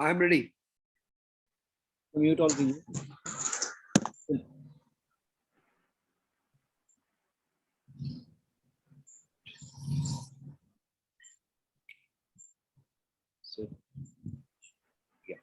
I'm ready. Mute all the. So, yeah.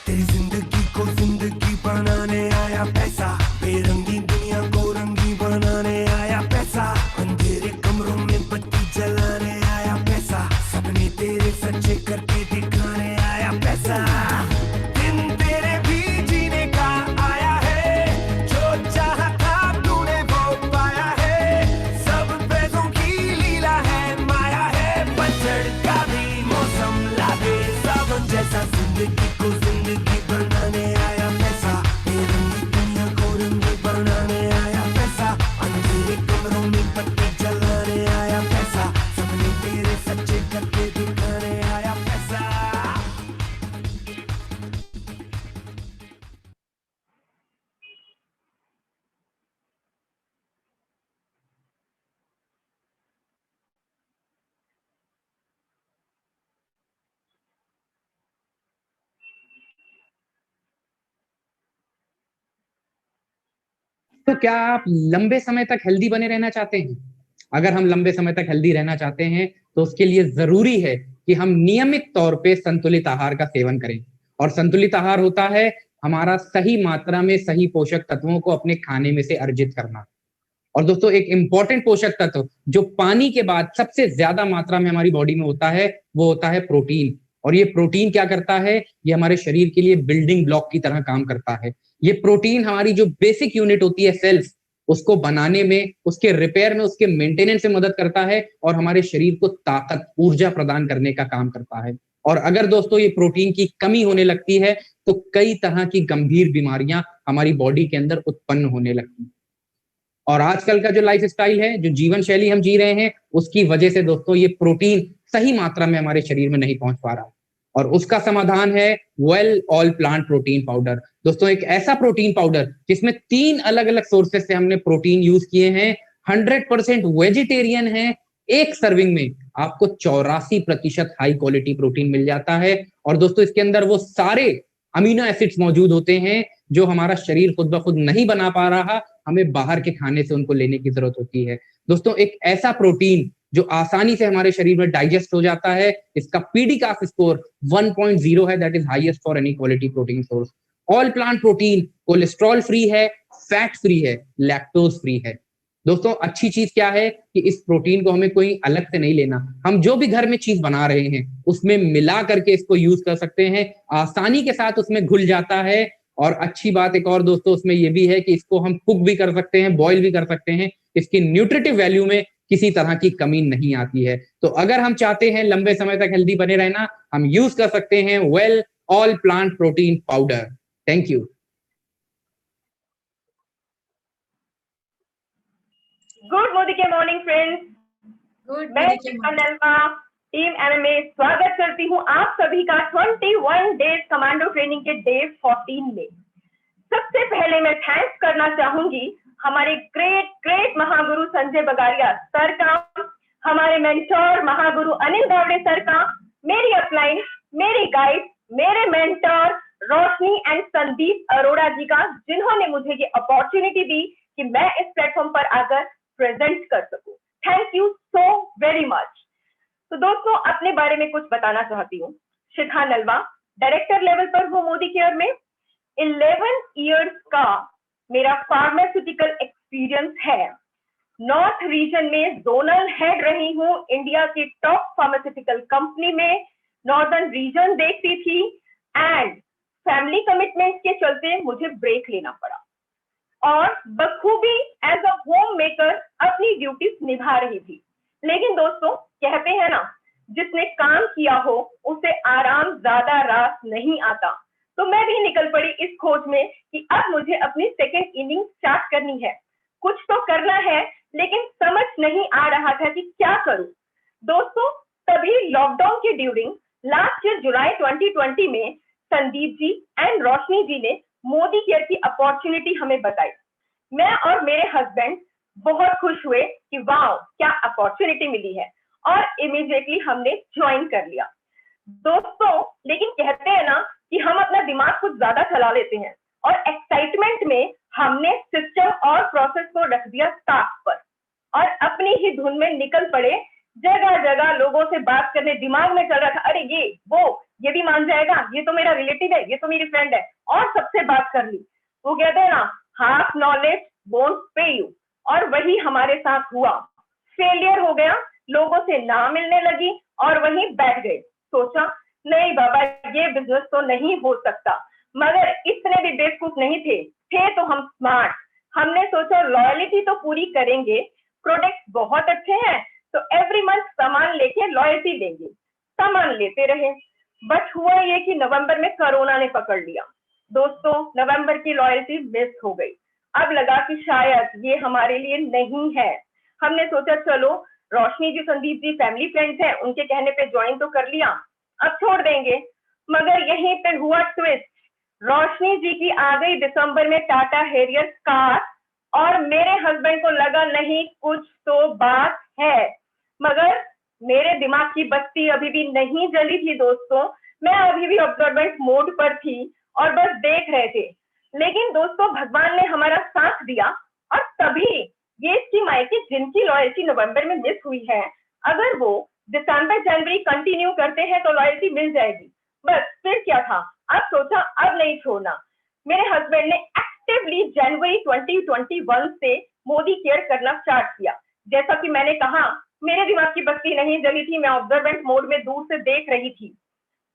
तेरी जिंदगी को जिंदगी बनाने आया पैसा, बेरंगी दुनिया को रंगी बनाने आया पैसा, अंधेरे कमरों में बत्ती जलाने आया पैसा, सपने तेरे सच्चे करके दिखाने आया पैसा, दिन तेरे भी जीने का आया है, जो चाहा था तूने वो पाया है, सब पैसों की लीला है, माया है, पतझड़ का भी मौसम ला दे सावन जैसा, जिंदगी को जिंदगी बनाने आया पैसा, बेरंगी दुनिया को रंगी बनाने आया पैसा, अंधेरे कमरों में बत्ती जलाने आया पैसा, सपने तेरे सच्चे करके दिखाने आया पैसा। तो क्या आप लंबे समय तक हेल्दी बने रहना चाहते हैं? अगर हम लंबे समय तक हेल्दी रहना चाहते हैं तो उसके लिए जरूरी है कि हम नियमित तौर पे संतुलित आहार का सेवन करें। और संतुलित आहार होता है हमारा सही मात्रा में सही पोषक तत्वों को अपने खाने में से अर्जित करना। और दोस्तों एक इंपॉर्टेंट पोषक तत्व जो पानी के बाद सबसे ज्यादा मात्रा में हमारी बॉडी में होता है वो होता है प्रोटीन। और ये प्रोटीन क्या करता है? ये हमारे शरीर के लिए बिल्डिंग ब्लॉक की तरह काम करता है। ये प्रोटीन हमारी जो बेसिक यूनिट होती है सेल्स, उसको बनाने में, उसके रिपेयर में, उसके मेंटेनेंस में मदद करता है और हमारे शरीर को ताकत, ऊर्जा प्रदान करने का काम करता है। और अगर दोस्तों ये प्रोटीन की कमी होने लगती है तो कई तरह की गंभीर बीमारियां हमारी बॉडी के अंदर उत्पन्न होने लगती हैं। और आजकल का जो लाइफ स्टाइल है, जो जीवन शैली हम जी रहे हैं, उसकी वजह से दोस्तों ये प्रोटीन सही मात्रा में हमारे शरीर में नहीं पहुंच पा रहा। और उसका समाधान है well all plant protein powder. दोस्तों एक ऐसा प्रोटीन पाउडर जिसमें 3 अलग अलग सोर्सेस से हमने प्रोटीन यूज किए हैं, 100% वेजिटेरियन है। एक सर्विंग में आपको 84% हाई क्वालिटी प्रोटीन मिल जाता है। और दोस्तों इसके अंदर वो सारे अमीनो एसिड्स मौजूद होते हैं जो हमारा शरीर खुद ब खुद नहीं बना पा रहा, हमें बाहर के खाने से उनको लेने की जरूरत होती है। दोस्तों एक ऐसा प्रोटीन जो आसानी से हमारे शरीर में डाइजेस्ट हो जाता है, इसका पीडीकाफ स्कोर 1.0 है, that is highest for any quality protein source. All plant protein cholesterol free है, फैट फ्री है, लैक्टोज फ्री है। दोस्तों अच्छी चीज क्या है कि इस प्रोटीन को हमें कोई अलग से नहीं लेना, हम जो भी घर में चीज बना रहे हैं उसमें मिला करके इसको यूज कर सकते हैं, आसानी के साथ उसमें घुल जाता है। और अच्छी बात एक और दोस्तों उसमें ये भी है कि इसको हम कुक भी कर सकते हैं, बॉईल भी कर सकते हैं, इसकी न्यूट्रिटिव वैल्यू में किसी तरह की कमी नहीं आती है। तो अगर हम चाहते हैं लंबे समय तक हेल्दी बने रहना, हम यूज कर सकते हैं well all plant protein powder. Thank you. Good Modi के मॉर्निंग फ्रेंड्स, मैं शिखा नलवा टीम एमएमए स्वागत करती हूँ आप सभी का 21 डेज कमांडो ट्रेनिंग के डे 14 में। सबसे पहले मैं थैंक्स करना चाहूंगी हमारे ग्रेट महागुरु संजय बगारिया सर का, हमारे मेंटोर महागुरु अनिल गावड़े सर का, मेरी अपलाइन, मेरी गाइड, मेरे मेंटोर रोशनी एंड संदीप अरोड़ा जी का, जिन्होंने मुझे ये अपॉर्चुनिटी दी कि मैं इस प्लेटफॉर्म पर आकर प्रेजेंट कर सकूं। Thank you so very much. तो दोस्तों अपने बारे में कुछ बताना चाहती हूँ। शिखा नलवा, डायरेक्टर लेवल पर हूँ मोदी केयर में। 11 इयर्स का मेरा फार्मास्यूटिकल एक्सपीरियंस है। नॉर्थ रीजन में जोनल हेड रही हूँ इंडिया की टॉप फार्मास्यूटिकल कंपनी में, नॉर्दर्न रीजन देखती थी एंड फैमिली कमिटमेंट्स के चलते मुझे ब्रेक लेना पड़ा और बखूबी एज अ होम मेकर अपनी ड्यूटीज निभा रही थी। लेकिन दोस्तों कहते हैं ना, जिसने काम किया हो उसे आराम ज्यादा रास नहीं आता। तो मैं भी निकल पड़ी इस खोज में कि अब मुझे अपनी सेकेंड इनिंग स्टार्ट करनी है। कुछ तो करना है, लेकिन समझ नहीं आ रहा था कि क्या करूं। दोस्तों, तभी लॉकडाउन के ड्यूरिंग लास्ट ईयर जुलाई 2020 में संदीप जी एंड रोशनी जी ने मोदी केयर की अपॉर्चुनिटी हमें बताई। मैं और मेरे हस्बैंड बहुत खुश हुए कि वाह, क्या अपॉर्चुनिटी मिली है, और इमीडिएटली हमने ज्वाइन कर लिया। दोस्तों, लेकिन कहते हैं ना कि हम अपना दिमाग कुछ ज्यादा चला लेते हैं, और एक्साइटमेंट में हमने सिस्टम और प्रोसेस को रख दिया टास्क पर और अपनी ही धुन में निकल पड़े। जगह जगह लोगों से बात करने, दिमाग में चल रहा था अरे ये वो, ये भी मान जाएगा, ये तो मेरा रिलेटिव है, ये तो मेरी फ्रेंड है, और सबसे बात कर ली। वो कहते हैं ना, हाफ नॉलेज वोंट पे यू, और वही हमारे साथ हुआ। फेलियर हो गया, लोगों से ना मिलने लगी और वहीं बैठ गए। सोचा नहीं बाबा, ये बिजनेस तो नहीं हो सकता, मगर इतने भी बेवकूफ नहीं थे तो हम स्मार्ट। हमने सोचा लॉयल्टी तो पूरी करेंगे, प्रोडक्ट बहुत अच्छे हैं तो एवरी मंथ सामान लेके लॉयल्टी देंगे। सामान लेते रहे, बट हुआ ये कि नवंबर में कोरोना ने पकड़ लिया। दोस्तों, नवंबर की लॉयल्टी मिस हो गई। अब लगा कि शायद ये हमारे लिए नहीं है। हमने सोचा चलो रोशनी जी, संदीप जी फैमिली फ्रेंड्स हैं, उनके कहने पे ज्वाइन तो कर लिया, अब छोड़ देंगे। मगर यहीं पे हुआ ट्विस्ट। रोशनी जी की आ गई दिसंबर में टाटा हैरियर कार, और मेरे हस्बैंड को लगा नहीं कुछ तो बात है, मगर मेरे दिमाग की बत्ती अभी भी नहीं जली थी। दोस्तों, मैं अभी भी ऑब्जर्वेंट मोड पर थी और बस देख रहे थे। लेकिन दोस्तों, भगवान ने हमारा साथ दिया, और तभी ये स्कीम आई कि जिनकी लॉयल्टी नवंबर में मिस हुई है, अगर वो दिसंबर जनवरी कंटिन्यू करते हैं तो लॉयल्टी मिल जाएगी। बस फिर क्या था, अब सोचा अब नहीं छोड़ना। मेरे हस्बैंड ने एक्टिवली जनवरी 2021 से मोदी केयर करना स्टार्ट किया। जैसा कि मैंने कहा, मेरे दिमाग की बत्ती नहीं जली थी, मैं ऑब्जर्वेंट मोड में दूर से देख रही थी।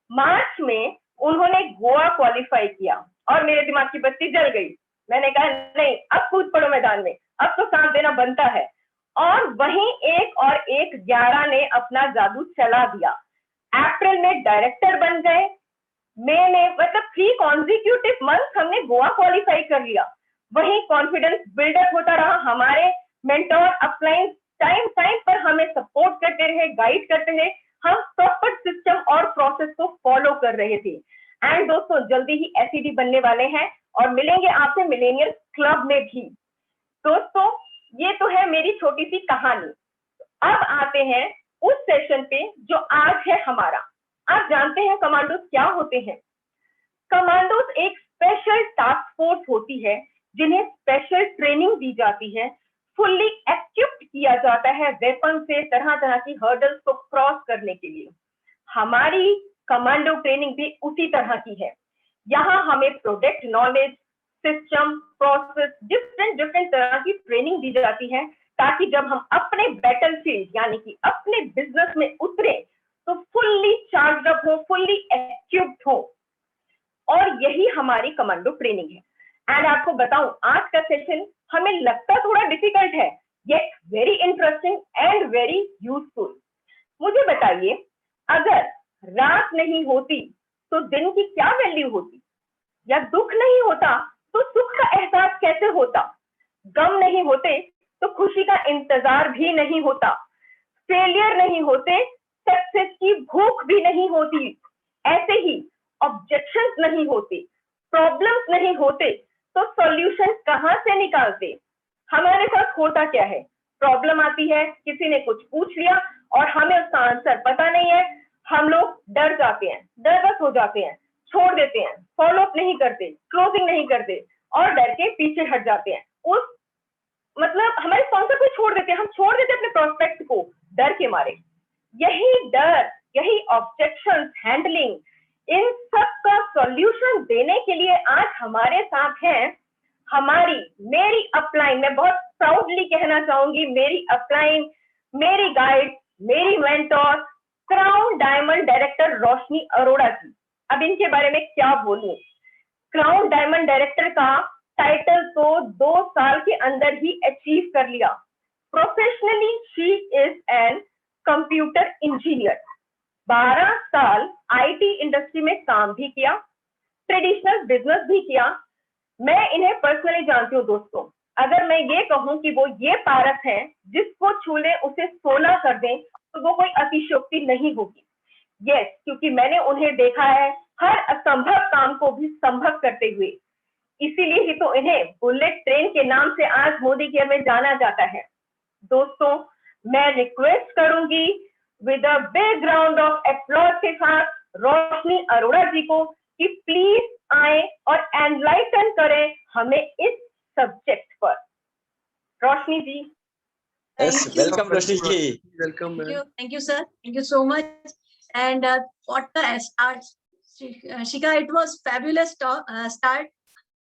मार्च में उन्होंने गोवा क्वालिफाई किया और मेरे दिमाग की बत्ती जल गई। मैंने कहा नहीं, अब कूद पड़ो मैदान में, अब तो साथ देना बनता है। और वहीं 1 और 1 11 ने अपना जादू चला दिया। अप्रैल में डायरेक्टर बन गए, मई में, मतलब 3 कॉन्जिक्यूटिव मंथ हमने गोवा क्वालिफाई कर लिया। वहीं कॉन्फिडेंस बिल्डअप होता रहा। हमारे मेंटोर अपलाइन टाइम टाइम पर हमें सपोर्ट करते रहे, गाइड करते रहे। हम प्रॉपर सिस्टम और प्रोसेस को फॉलो कर रहे थे। एंड दोस्तों, जल्दी ही एसईडी बनने वाले हैं और मिलेंगे आपसे मिलेनियल क्लब में भी। दोस्तों, ये तो है मेरी छोटी सी कहानी। अब आते हैं उस सेशन पे जो आज है हमारा। आप जानते हैं कमांडोज क्या होते हैं? कमांडोज एक स्पेशल टास्क फोर्स होती है जिन्हें स्पेशल ट्रेनिंग दी जाती है, फुल्ली एक्विप्ड किया जाता है वेपन से तरह तरह की हर्डल्स को क्रॉस करने के लिए। हमारी कमांडो ट्रेनिंग भी उसी तरह की है। यहाँ हमें product knowledge, system, process, different तरह की ट्रेनिंग दी जाती है, ताकि जब हम अपने बैटलफील्ड यानी कि अपने बिजनेस में उतरे तो फुल्ली चार्ज अप हो, फुल्ली एक्विप्ड हो। और यही हमारी कमांडो ट्रेनिंग है। एंड आपको बताऊं, आज का सेशन हमें लगता थोड़ा डिफिकल्ट है, yet very interesting and very useful. मुझे बताइए, अगर रात नहीं होती तो दिन की क्या वैल्यू होती? या दुख नहीं होता तो सुख का एहसास कैसे होता? गम नहीं होते तो खुशी का इंतजार भी नहीं होता। फेलियर नहीं होते, सक्सेस की भूख भी नहीं होती। ऐसे ही ऑब्जेक्शंस नहीं होते, प्रॉब्लम्स नहीं होते, तो सॉल्यूशन कहां से निकालते? हमारे साथ होता क्या है, प्रॉब्लम आती है, किसी ने कुछ पूछ लिया और हमें उसका आंसर पता नहीं है, हम लोग डर जाते हैं, नर्वस हो जाते हैं, छोड़ देते हैं, फॉलो अप नहीं करते, क्लोजिंग नहीं करते और डर के पीछे हट जाते हैं। उस मतलब हमारे स्पॉन्सर को छोड़ देते हैं, हम छोड़ देते हैं अपने प्रोस्पेक्ट को डर के मारे। यही डर, यही ऑब्जेक्शंस हैंडलिंग, इन सब का सॉल्यूशन देने के लिए आज हमारे साथ हैं मेरी अपलाइन। मैं बहुत प्राउडली कहना चाहूंगी, मेरी अपलाइन, मेरी गाइड, मेरी मेंटोर, क्राउन डायमंड डायरेक्टर रोशनी अरोड़ा जी। अब इनके बारे में क्या बोलूं? क्राउन डायमंड डायरेक्टर का टाइटल तो 2 साल के अंदर ही अचीव कर लिया। Professionally she is an computer engineer. 12 साल आईटी इंडस्ट्री में काम भी किया। ट्रेडिशनल बिजनेस भी किया। मैं इन्हें पर्सनली जानती हूँ दोस्तों। अगर मैं ये कहूँ कि वो ये पारस है जिसको छू ले उसे सोना कर दें, तो वो कोई अतिशयोक्ति नहीं होगी। यस, क्योंकि मैंने उन्हें देखा है हर असंभव काम को भी संभव करते हुए। इसीलिए ही तो इन्हें बुलेट ट्रेन के नाम से आज मोदी केयर में जाना जाता है। दोस्तों, मैं रिक्वेस्ट करूंगी with a big round of applause के साथ रोशनी अरोड़ा जी को कि प्लीज आए और एनलाइटन करें हमें इस सब्जेक्ट पर। रोशनी जी। Yes, welcome Roshni ji. Welcome, ma'am. Thank you, sir. Thank you so much. And what a start, Shika. It was fabulous start.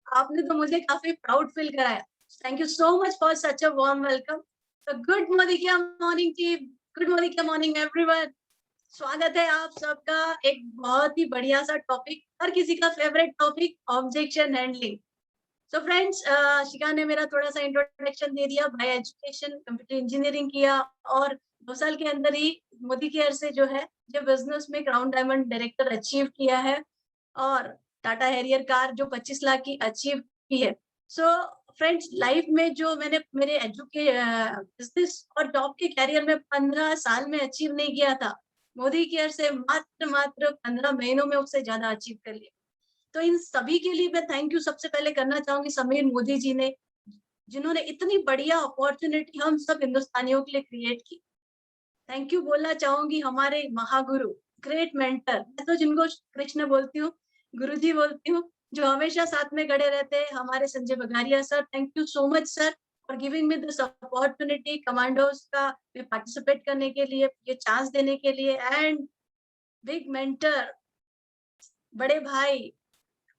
आपने तो मुझे काफी प्राउड फील कराया. Thank you so much for such a warm welcome. So good morning team. Good morning everyone. स्वागत है आप सबका एक बहुत ही बढ़िया सा टॉपिक, हर किसी का favourite topic, objection handling. So friends, शिका ने मेरा थोड़ा सा इंट्रोडक्शन दे दिया. बाय एजुकेशन कंप्यूटर इंजीनियरिंग किया और 2 साल के अंदर ही मोदी केयर से जो है जो बिजनेस में क्राउन डायमंड डायरेक्टर अचीव किया है और टाटा हैरियर कार जो 25 लाख की अचीव की है. सो फ्रेंड्स, लाइफ में जो मैंने मेरे बिजनेस और जॉब के कैरियर में 15 साल में अचीव नहीं किया था, मोदी केयर से मात्र 15 महीनों में उससे ज्यादा अचीव कर लिया. तो इन सभी के लिए मैं थैंक यू सबसे पहले करना चाहूंगी समीर मोदी जी ने, जिन्होंने इतनी बढ़िया अपॉर्चुनिटी हम सब हिंदुस्तानियों के लिए क्रिएट की. थैंक यू बोलना चाहूंगी हमारे महागुरु, ग्रेट मेंटर, मैं तो जिनको कृष्ण बोलती हूँ, गुरुजी बोलती हूँ, जो हमेशा साथ में खड़े रहते हैं, हमारे Sanjay Bagaria sir. Thank you so much sir for giving me this opportunity, commandos का में पार्टिसिपेट करने के लिए, ये चांस देने के लिए. एंड बिग मेंटर, बड़े भाई,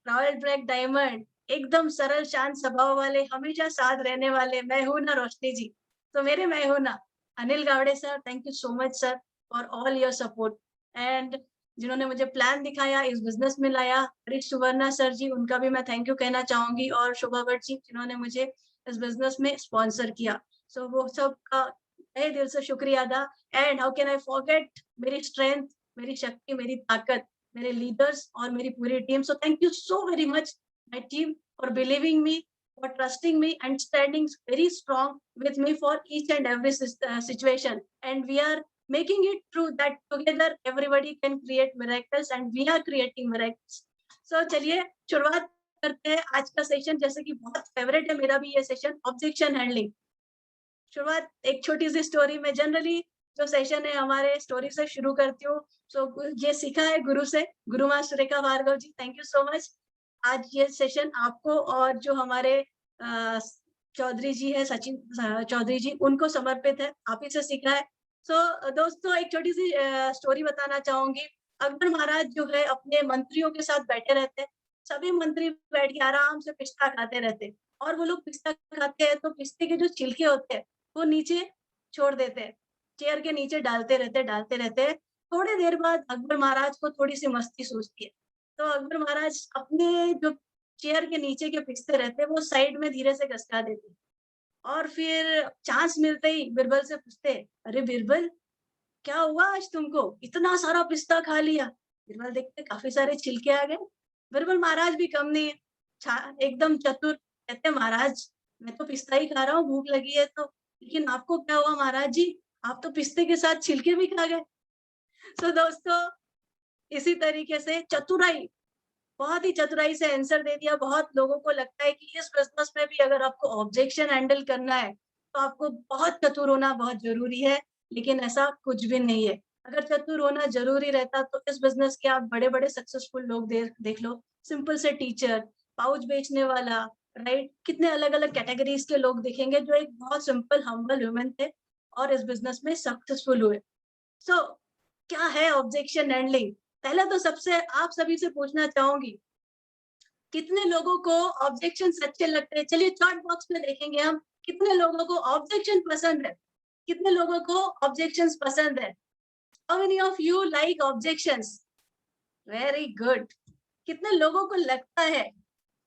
रॉयल ब्लैक डायमंड, एकदम सरल शांत स्वभाव वाले, हमेशा साथ रहने वाले, मैं हूं ना रोशनी जी, तो मेरे मैं हूं ना Anil Gawde sir. Thank you so much sir for all your support. And जिन्होंने मुझे प्लान दिखाया, इस बिजनेस में लाया, हरीश सुवर्णा सर जी, उनका भी मैं थैंक यू कहना चाहूंगी. और शोभा भट्ट जी, जिन्होंने मुझे इस बिजनेस में स्पॉन्सर किया. सो वो सब का तहे दिल से शुक्रिया अदा. And how can I forget मेरी स्ट्रेंथ, मेरी शक्ति, मेरी ताकत, मेरे लीडर्स और मेरी पूरी team. So thank you so very much my team for believing me, for trusting me and standing very strong with me for each and every situation. And we are making it true that together everybody can create miracles and we are creating miracles. So चलिए शुरुआत करते हैं आज का session. जैसे कि बहुत favourite है मेरा भी ये सेशन, ऑब्जेक्शन हैंडलिंग. शुरुआत एक छोटी सी स्टोरी में, जनरली जो सेशन है हमारे स्टोरी से शुरू करती हूँ. सो ये सीखा है गुरु से, गुरु माँ सुरेखा भार्गव जी, थैंक यू सो मच. आज ये सेशन आपको और जो हमारे चौधरी जी है, सचिन चौधरी जी, उनको समर्पित है, आप ही से सीखा है. सो दोस्तों, एक छोटी सी स्टोरी बताना चाहूंगी. अकबर महाराज जो है अपने मंत्रियों के साथ बैठे रहते हैं, सभी मंत्री बैठ के आराम से पिस्ता खाते रहते हैं. और वो लोग पिस्ता खाते हैं तो पिस्ते के जो छिलके होते हैं वो नीचे छोड़ देते हैं, चेयर के नीचे डालते रहते हैं. थोड़ी देर बाद अकबर महाराज को थोड़ी सी मस्ती सूझती है, तो अकबर महाराज अपने जो चेयर के नीचे के पिस्ते रहते हैं वो साइड में धीरे से घसका देते हैं. और फिर चांस मिलते ही बिरबल से पूछते, अरे बिरबल, क्या हुआ आज तुमको, इतना सारा पिस्ता खा लिया? बिरबल देखते काफी सारे छिलके आ गए. बिरबल महाराज भी कम नहीं है, एकदम चतुर, कहते महाराज मैं तो पिस्ता ही खा रहा हूँ, भूख लगी है तो, लेकिन आपको क्या हुआ महाराज जी, आप तो पिस्ते के साथ छिलके भी खा गए. सो दोस्तों, इसी तरीके से चतुराई, बहुत ही चतुराई से आंसर दे दिया. बहुत लोगों को लगता है कि इस बिजनेस में भी अगर आपको ऑब्जेक्शन हैंडल करना है तो आपको बहुत चतुर होना बहुत जरूरी है, लेकिन ऐसा कुछ भी नहीं है. अगर चतुर होना जरूरी रहता तो इस बिजनेस के आप बड़े बड़े सक्सेसफुल लोग देख लो, सिंपल से टीचर, पाउच बेचने वाला, राइट, कितने अलग अलग कैटेगरीज के लोग दिखेंगे जो एक बहुत सिंपल हम्बल ह्यूमन थे और इस बिजनेस में सक्सेसफुल हुए. सो क्या है ऑब्जेक्शन हैंडलिंग? पहले तो सबसे आप सभी से पूछना चाहूंगी, कितने लोगों को ऑब्जेक्शंस अच्छे लगते हैं? चलिए चैट बॉक्स में देखेंगे हम, कितने लोगों को ऑब्जेक्शन पसंद है, कितने लोगों को ऑब्जेक्शंस पसंद है. How many of you like objections? Very good. कितने लोगों को लगता है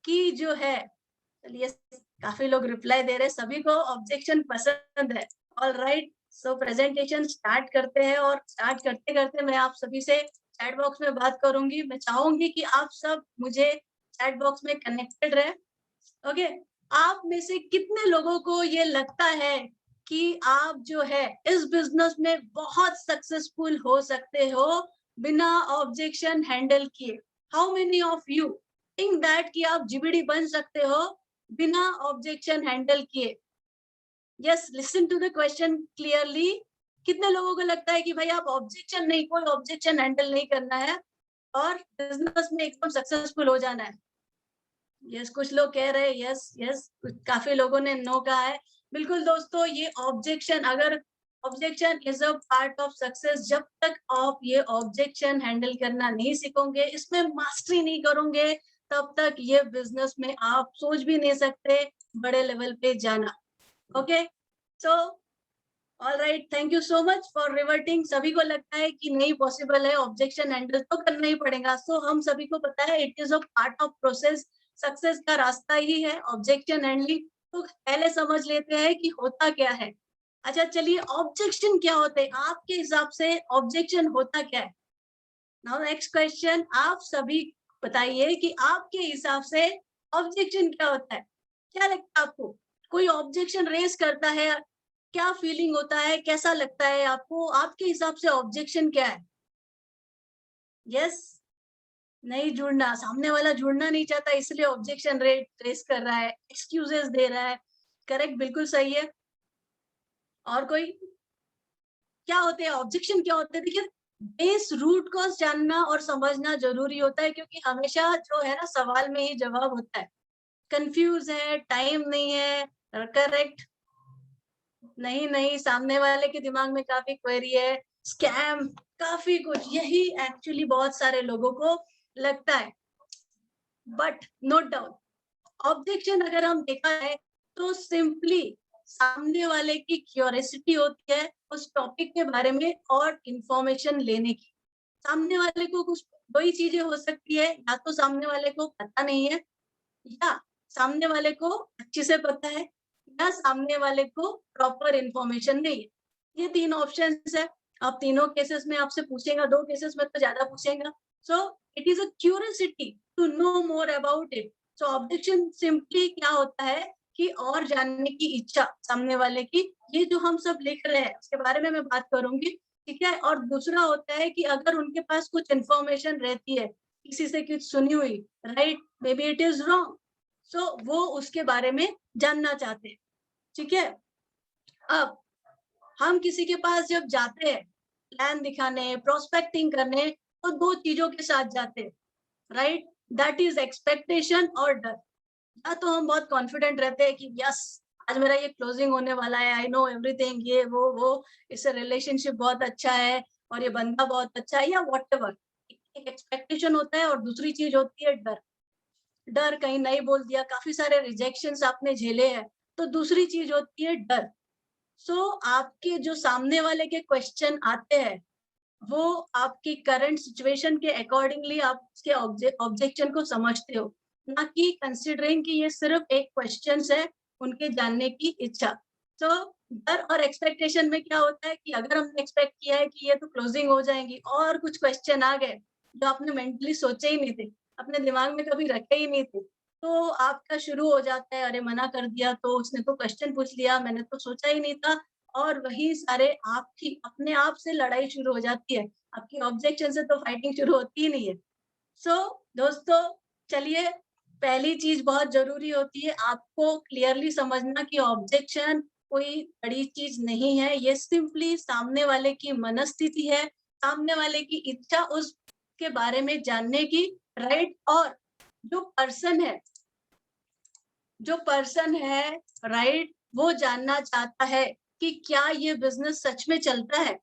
कि जो है, चलिए काफी लोग रिप्लाई दे रहे हैं, सभी को ऑब्जेक्शन पसंद है. ऑल राइट, सो प्रेजेंटेशन स्टार्ट करते हैं. और स्टार्ट करते करते मैं आप सभी से चैट बॉक्स में बात करूंगी. मैं चाहूंगी कि आप सब मुझे चैट बॉक्स में कनेक्टेड रहे। ओके, आप में से कितने लोगों को ये लगता है कि आप जो है इस बिजनेस में बहुत सक्सेसफुल हो सकते हो बिना ऑब्जेक्शन हैंडल किए? How many of you think that कि आप जीबीडी बन सकते हो बिना ऑब्जेक्शन हैंडल किए? Yes, listen to the question clearly. कितने लोगों को लगता है कि भाई आप ऑब्जेक्शन नहीं, कोई ऑब्जेक्शन हैंडल नहीं करना है और बिजनेस में एकदम सक्सेसफुल हो जाना है? यस, कुछ लोग कह रहे हैं यस यस, काफी लोगों ने नो कहा है। बिल्कुल दोस्तों, ये ऑब्जेक्शन, अगर objection is a part of success, जब तक आप ये ऑब्जेक्शन हैंडल करना नहीं सीखोगे, इसमें मास्टरी नहीं करोगे, तब तक ये बिजनेस में आप सोच भी नहीं सकते बड़े लेवल पे जाना। Okay, so all right, thank you so much for reverting. सभी को लगता है कि नहीं पॉसिबल है, ऑब्जेक्शन हैंडल तो करना ही पड़ेगा। सो हम सभी को पता है it is a part of process, success का रास्ता ही है ऑब्जेक्शन हैंडलिंग। तो पहले समझ लेते हैं कि होता क्या है। अच्छा चलिए, ऑब्जेक्शन क्या होते हैं आपके हिसाब से? ऑब्जेक्शन होता क्या है? नाउ नेक्स्ट क्वेश्चन, आप सभी बताइए कि आपके हिसाब से ऑब्जेक्शन क्या होता है? क्या लगता है आपको? कोई ऑब्जेक्शन रेज करता है, क्या फीलिंग होता है, कैसा लगता है आपको? आपके हिसाब से ऑब्जेक्शन क्या है? यस, नहीं जुड़ना, सामने वाला जुड़ना नहीं चाहता इसलिए ऑब्जेक्शन रेस कर रहा है, एक्सक्यूजेस दे रहा है। करेक्ट, बिल्कुल सही है। और कोई? क्या होते हैं ऑब्जेक्शन, क्या होते हैं? देखिए, बेस रूट कॉज जानना और समझना जरूरी होता है, क्योंकि हमेशा जो है ना सवाल में ही जवाब होता है। कंफ्यूज है, टाइम नहीं है, करेक्ट नहीं नहीं, सामने वाले के दिमाग में काफी क्वेरी है, स्कैम, काफी कुछ, यही एक्चुअली बहुत सारे लोगों को लगता है। बट नोट डाउन, ऑब्जेक्शन अगर हम देखा है तो सिंपली सामने वाले की क्यूरियोसिटी होती है उस टॉपिक के बारे में और इंफॉर्मेशन लेने की। सामने वाले को कुछ दो ही चीजें हो सकती है, या तो सामने वाले को पता नहीं है, या सामने वाले को अच्छे से पता है, या सामने वाले को प्रॉपर इंफॉर्मेशन नहीं है। ये तीन ऑप्शंस है। आप तीनों केसेस में आपसे पूछेगा, दो केसेस में तो ज्यादा पूछेगा। So it is a curiosity to know more about it. So objection simply क्या होता है कि और जानने की इच्छा सामने वाले की, ये जो हम सब लिख रहे हैं उसके बारे में मैं बात करूंगी, ठीक है। और दूसरा होता है कि अगर उनके पास कुछ इंफॉर्मेशन रहती है, किसी से कुछ सुनी हुई, right, may be it is wrong, so वो उसके बारे में जानना चाहते हैं, ठीक है। अब हम किसी के पास जब जाते हैं प्लान दिखाने, प्रोस्पेक्टिंग करने, तो दो चीजों के साथ जाते हैं, राइट, दैट इज एक्सपेक्टेशन और डर। या तो हम बहुत कॉन्फिडेंट रहते हैं कि यस आज मेरा ये क्लोजिंग होने वाला है, आई नो एवरीथिंग, ये वो इससे रिलेशनशिप बहुत अच्छा है और ये बंदा बहुत अच्छा है, या व्हाटएवर। एक एक्सपेक्टेशन होता है और दूसरी चीज होती है डर। डर, कहीं नहीं बोल दिया, काफी सारे रिजेक्शंस आपने झेले हैं, तो दूसरी चीज होती है डर। सो आपके जो सामने वाले के क्वेश्चन आते हैं वो आपकी करंट सिचुएशन के अकॉर्डिंगली आप उसके ऑब्जेक्शन को समझते हो, ना कि कंसिडरिंग कि ये सिर्फ एक क्वेश्चन है, उनके जानने की इच्छा। तो डर और एक्सपेक्टेशन में क्या होता है कि अगर हमने एक्सपेक्ट किया है कि ये तो क्लोजिंग हो जाएंगी और कुछ क्वेश्चन आ गए जो आपने मेंटली सोचे ही नहीं थे, अपने दिमाग में कभी रखे ही नहीं थे, तो आपका शुरू हो जाता है, अरे मना कर दिया तो उसने तो क्वेश्चन पूछ लिया, मैंने तो सोचा ही नहीं था। और वही सारे आपकी अपने आप से लड़ाई शुरू हो जाती है, आपकी ऑब्जेक्शन से तो फाइटिंग शुरू होती ही नहीं है। सो दोस्तों चलिए, पहली चीज बहुत जरूरी होती है आपको क्लियरली समझना कि ऑब्जेक्शन कोई बड़ी चीज नहीं है, ये सिंपली सामने वाले की मनस्थिति है, सामने वाले की इच्छा उसके बारे में जानने की, राइट। और जो पर्सन है राइट, वो जानना चाहता है कि क्या ये बिजनेस सच में चलता है।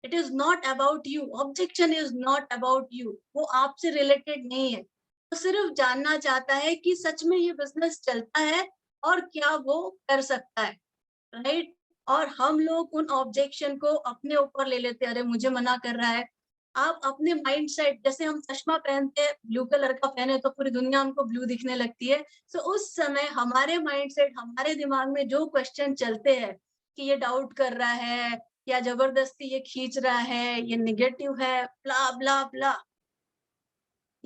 It is not about you, objection is not about you, वो आपसे रिलेटेड नहीं है, वो सिर्फ जानना चाहता है कि सच में ये बिजनेस चलता है और क्या वो कर सकता है, राइट। और हम लोग उन ऑब्जेक्शन को अपने ऊपर ले लेते हैं, अरे मुझे मना कर रहा है। आप अपने माइंड सेट, जैसे हम चश्मा पहनते हैं, ब्लू कलर का पहने तो पूरी दुनिया हमको ब्लू दिखने लगती है। सो उस समय हमारे माइंड सेट, हमारे दिमाग में जो क्वेश्चन चलते हैं कि ये डाउट कर रहा है या जबरदस्ती ये खींच रहा है, ये निगेटिव है, ब्ला ब्ला ब्ला,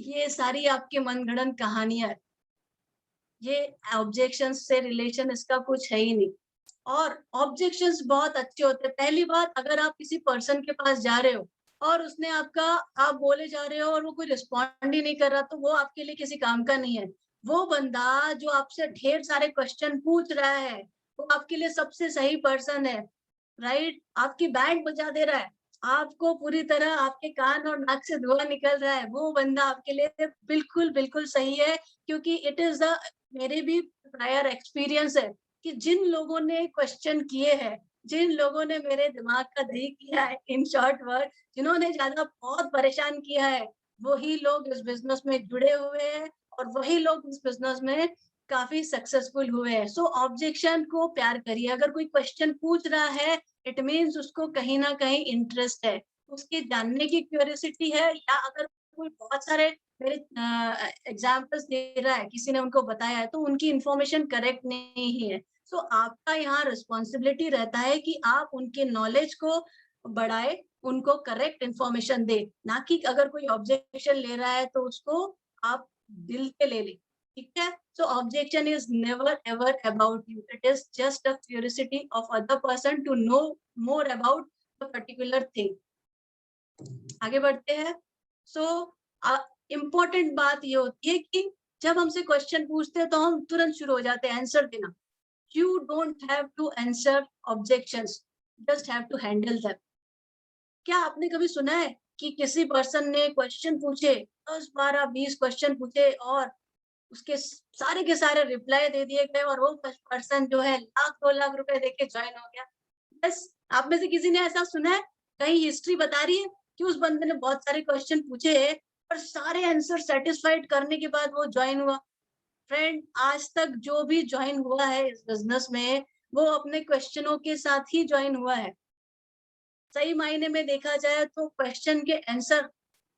ये सारी आपके मनगढ़ंत कहानियां है, ये ऑब्जेक्शंस से रिलेशन इसका कुछ है ही नहीं। और ऑब्जेक्शंस बहुत अच्छे होते हैं। पहली बात, अगर आप किसी पर्सन के पास जा रहे हो और उसने आप बोले जा रहे हो और वो कोई रिस्पॉन्ड ही नहीं कर रहा, तो वो आपके लिए किसी काम का नहीं है। वो बंदा जो आपसे ढेर सारे क्वेश्चन पूछ रहा है, वो आपके लिए सबसे सही पर्सन है, राइट? आपकी बैंड बजा दे रहा है, आपको पूरी तरह आपके कान और नाक से धुआं निकल रहा है, वो बंदा आपके लिए बिल्कुल बिल्कुल सही है। क्योंकि इट इज द, मेरे भी प्रायर एक्सपीरियंस है कि जिन लोगों ने क्वेश्चन किए हैं, जिन लोगों ने मेरे दिमाग का दही किया है, इन शॉर्ट वर्ड, जिन्होंने ज्यादा बहुत परेशान किया है, वही लोग इस बिजनेस में जुड़े हुए हैं और वही लोग इस बिजनेस में काफी सक्सेसफुल हुए हैं। सो ऑब्जेक्शन को प्यार करिए। अगर कोई क्वेश्चन पूछ रहा है, इट मीन्स उसको कहीं ना कहीं इंटरेस्ट है, उसकी जानने की क्यूरियोसिटी है। या अगर कोई बहुत सारे मेरे एग्जाम्पल्स दे रहा है, किसी ने उनको बताया है, तो उनकी इंफॉर्मेशन करेक्ट नहीं है। सो आपका यहाँ रिस्पॉन्सिबिलिटी रहता है कि आप उनके नॉलेज को बढ़ाए, उनको करेक्ट इंफॉर्मेशन दे, ना कि अगर कोई ऑब्जेक्शन ले रहा है तो उसको आप दिल पे ले ले। ठीक है? So objection is never ever about you. It is just a curiosity of other person to know more about the particular thing. आगे बढ़ते हैं। So important बात ये होती है कि जब हमसे क्वेश्चन पूछते हैं तो हम तुरंत शुरू हो जाते हैं आंसर देना। You don't have to answer objections, just have to handle them. क्या आपने कभी सुना है कि किसी पर्सन ने क्वेश्चन पूछे, 10, 12, 20 क्वेश्चन पूछे और उसके सारे के सारे रिप्लाई दे दिए गए और वो पर्सन जो है लाख 2 लाख रुपए देके ज्वाइन हो गया? बस आप में से किसी ने ऐसा सुना है? कहीं हिस्ट्री बता रही है कि उस बंदे ने बहुत सारे क्वेश्चन पूछे और सारे आंसर सेटिस्फाइड करने के बाद वो ज्वाइन हुआ? फ्रेंड, आज तक जो भी ज्वाइन हुआ है इस बिजनेस में, वो अपने क्वेश्चनों के साथ ही ज्वाइन हुआ है। सही मायने में देखा जाए तो क्वेश्चन के आंसर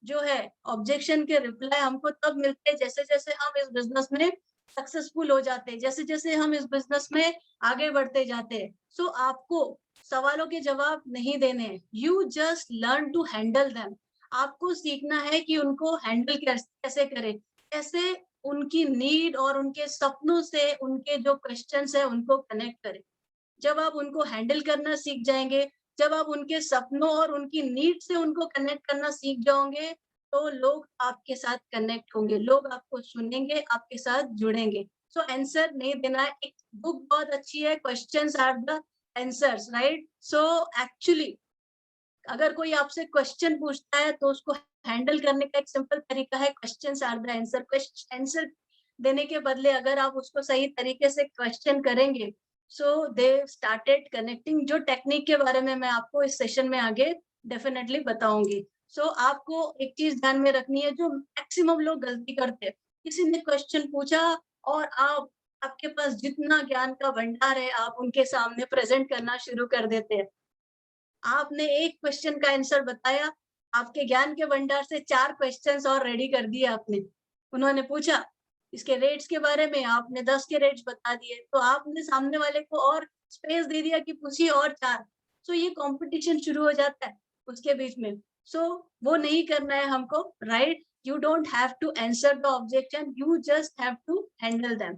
जो है, ऑब्जेक्शन के रिप्लाई हमको तब मिलते हैं जैसे जैसे हम इस बिजनेस में सक्सेसफुल हो जाते हैं, जैसे जैसे हम इस बिजनेस में आगे बढ़ते जाते हैं। सो आपको सवालों के जवाब नहीं देने हैं, you just learn to handle them. आपको सीखना है कि उनको हैंडल कैसे करें, कैसे उनकी नीड और उनके सपनों से उनके जो क्वेश्चंस है उनको कनेक्ट करें। जब आप उनको हैंडल करना सीख जाएंगे, जब आप उनके सपनों और उनकी नीड से उनको कनेक्ट करना सीख जाओगे, तो लोग आपके साथ कनेक्ट होंगे, लोग आपको सुनेंगे, आपके साथ जुड़ेंगे। सो आंसर नहीं देना है। एक बुक बहुत अच्छी है, questions are the answers, right? So actually अगर कोई आपसे क्वेश्चन पूछता है तो उसको हैंडल करने का एक सिंपल तरीका है, questions are the answer. Answer देने के बदले अगर आप उसको सही तरीके से क्वेश्चन करेंगे, सो दे स्टार्टेड कनेक्टिंग। जो टेक्निक के बारे में मैं आपको इस सेशन में आगे डेफिनेटली बताऊंगी। सो आपको एक चीज ध्यान में रखनी है, जो मैक्सिमम लोग गलती करते हैं, किसी ने क्वेश्चन पूछा और आपके पास जितना ज्ञान का भंडार है आप उनके सामने प्रेजेंट करना शुरू कर देते हैं। आपने एक क्वेश्चन का आंसर बताया, आपके ज्ञान के भंडार से 4 क्वेश्चंस और रेडी कर दिए आपने। उन्होंने पूछा इसके रेट्स के बारे में, आपने 10 के रेट्स बता दिए, तो आपने सामने वाले को और स्पेस दे दिया कि पूछिए और 4। सो ये कंपटीशन शुरू हो जाता है उसके बीच में। सो वो नहीं करना है हमको, right? You don't have to answer the objection, you just have to handle them.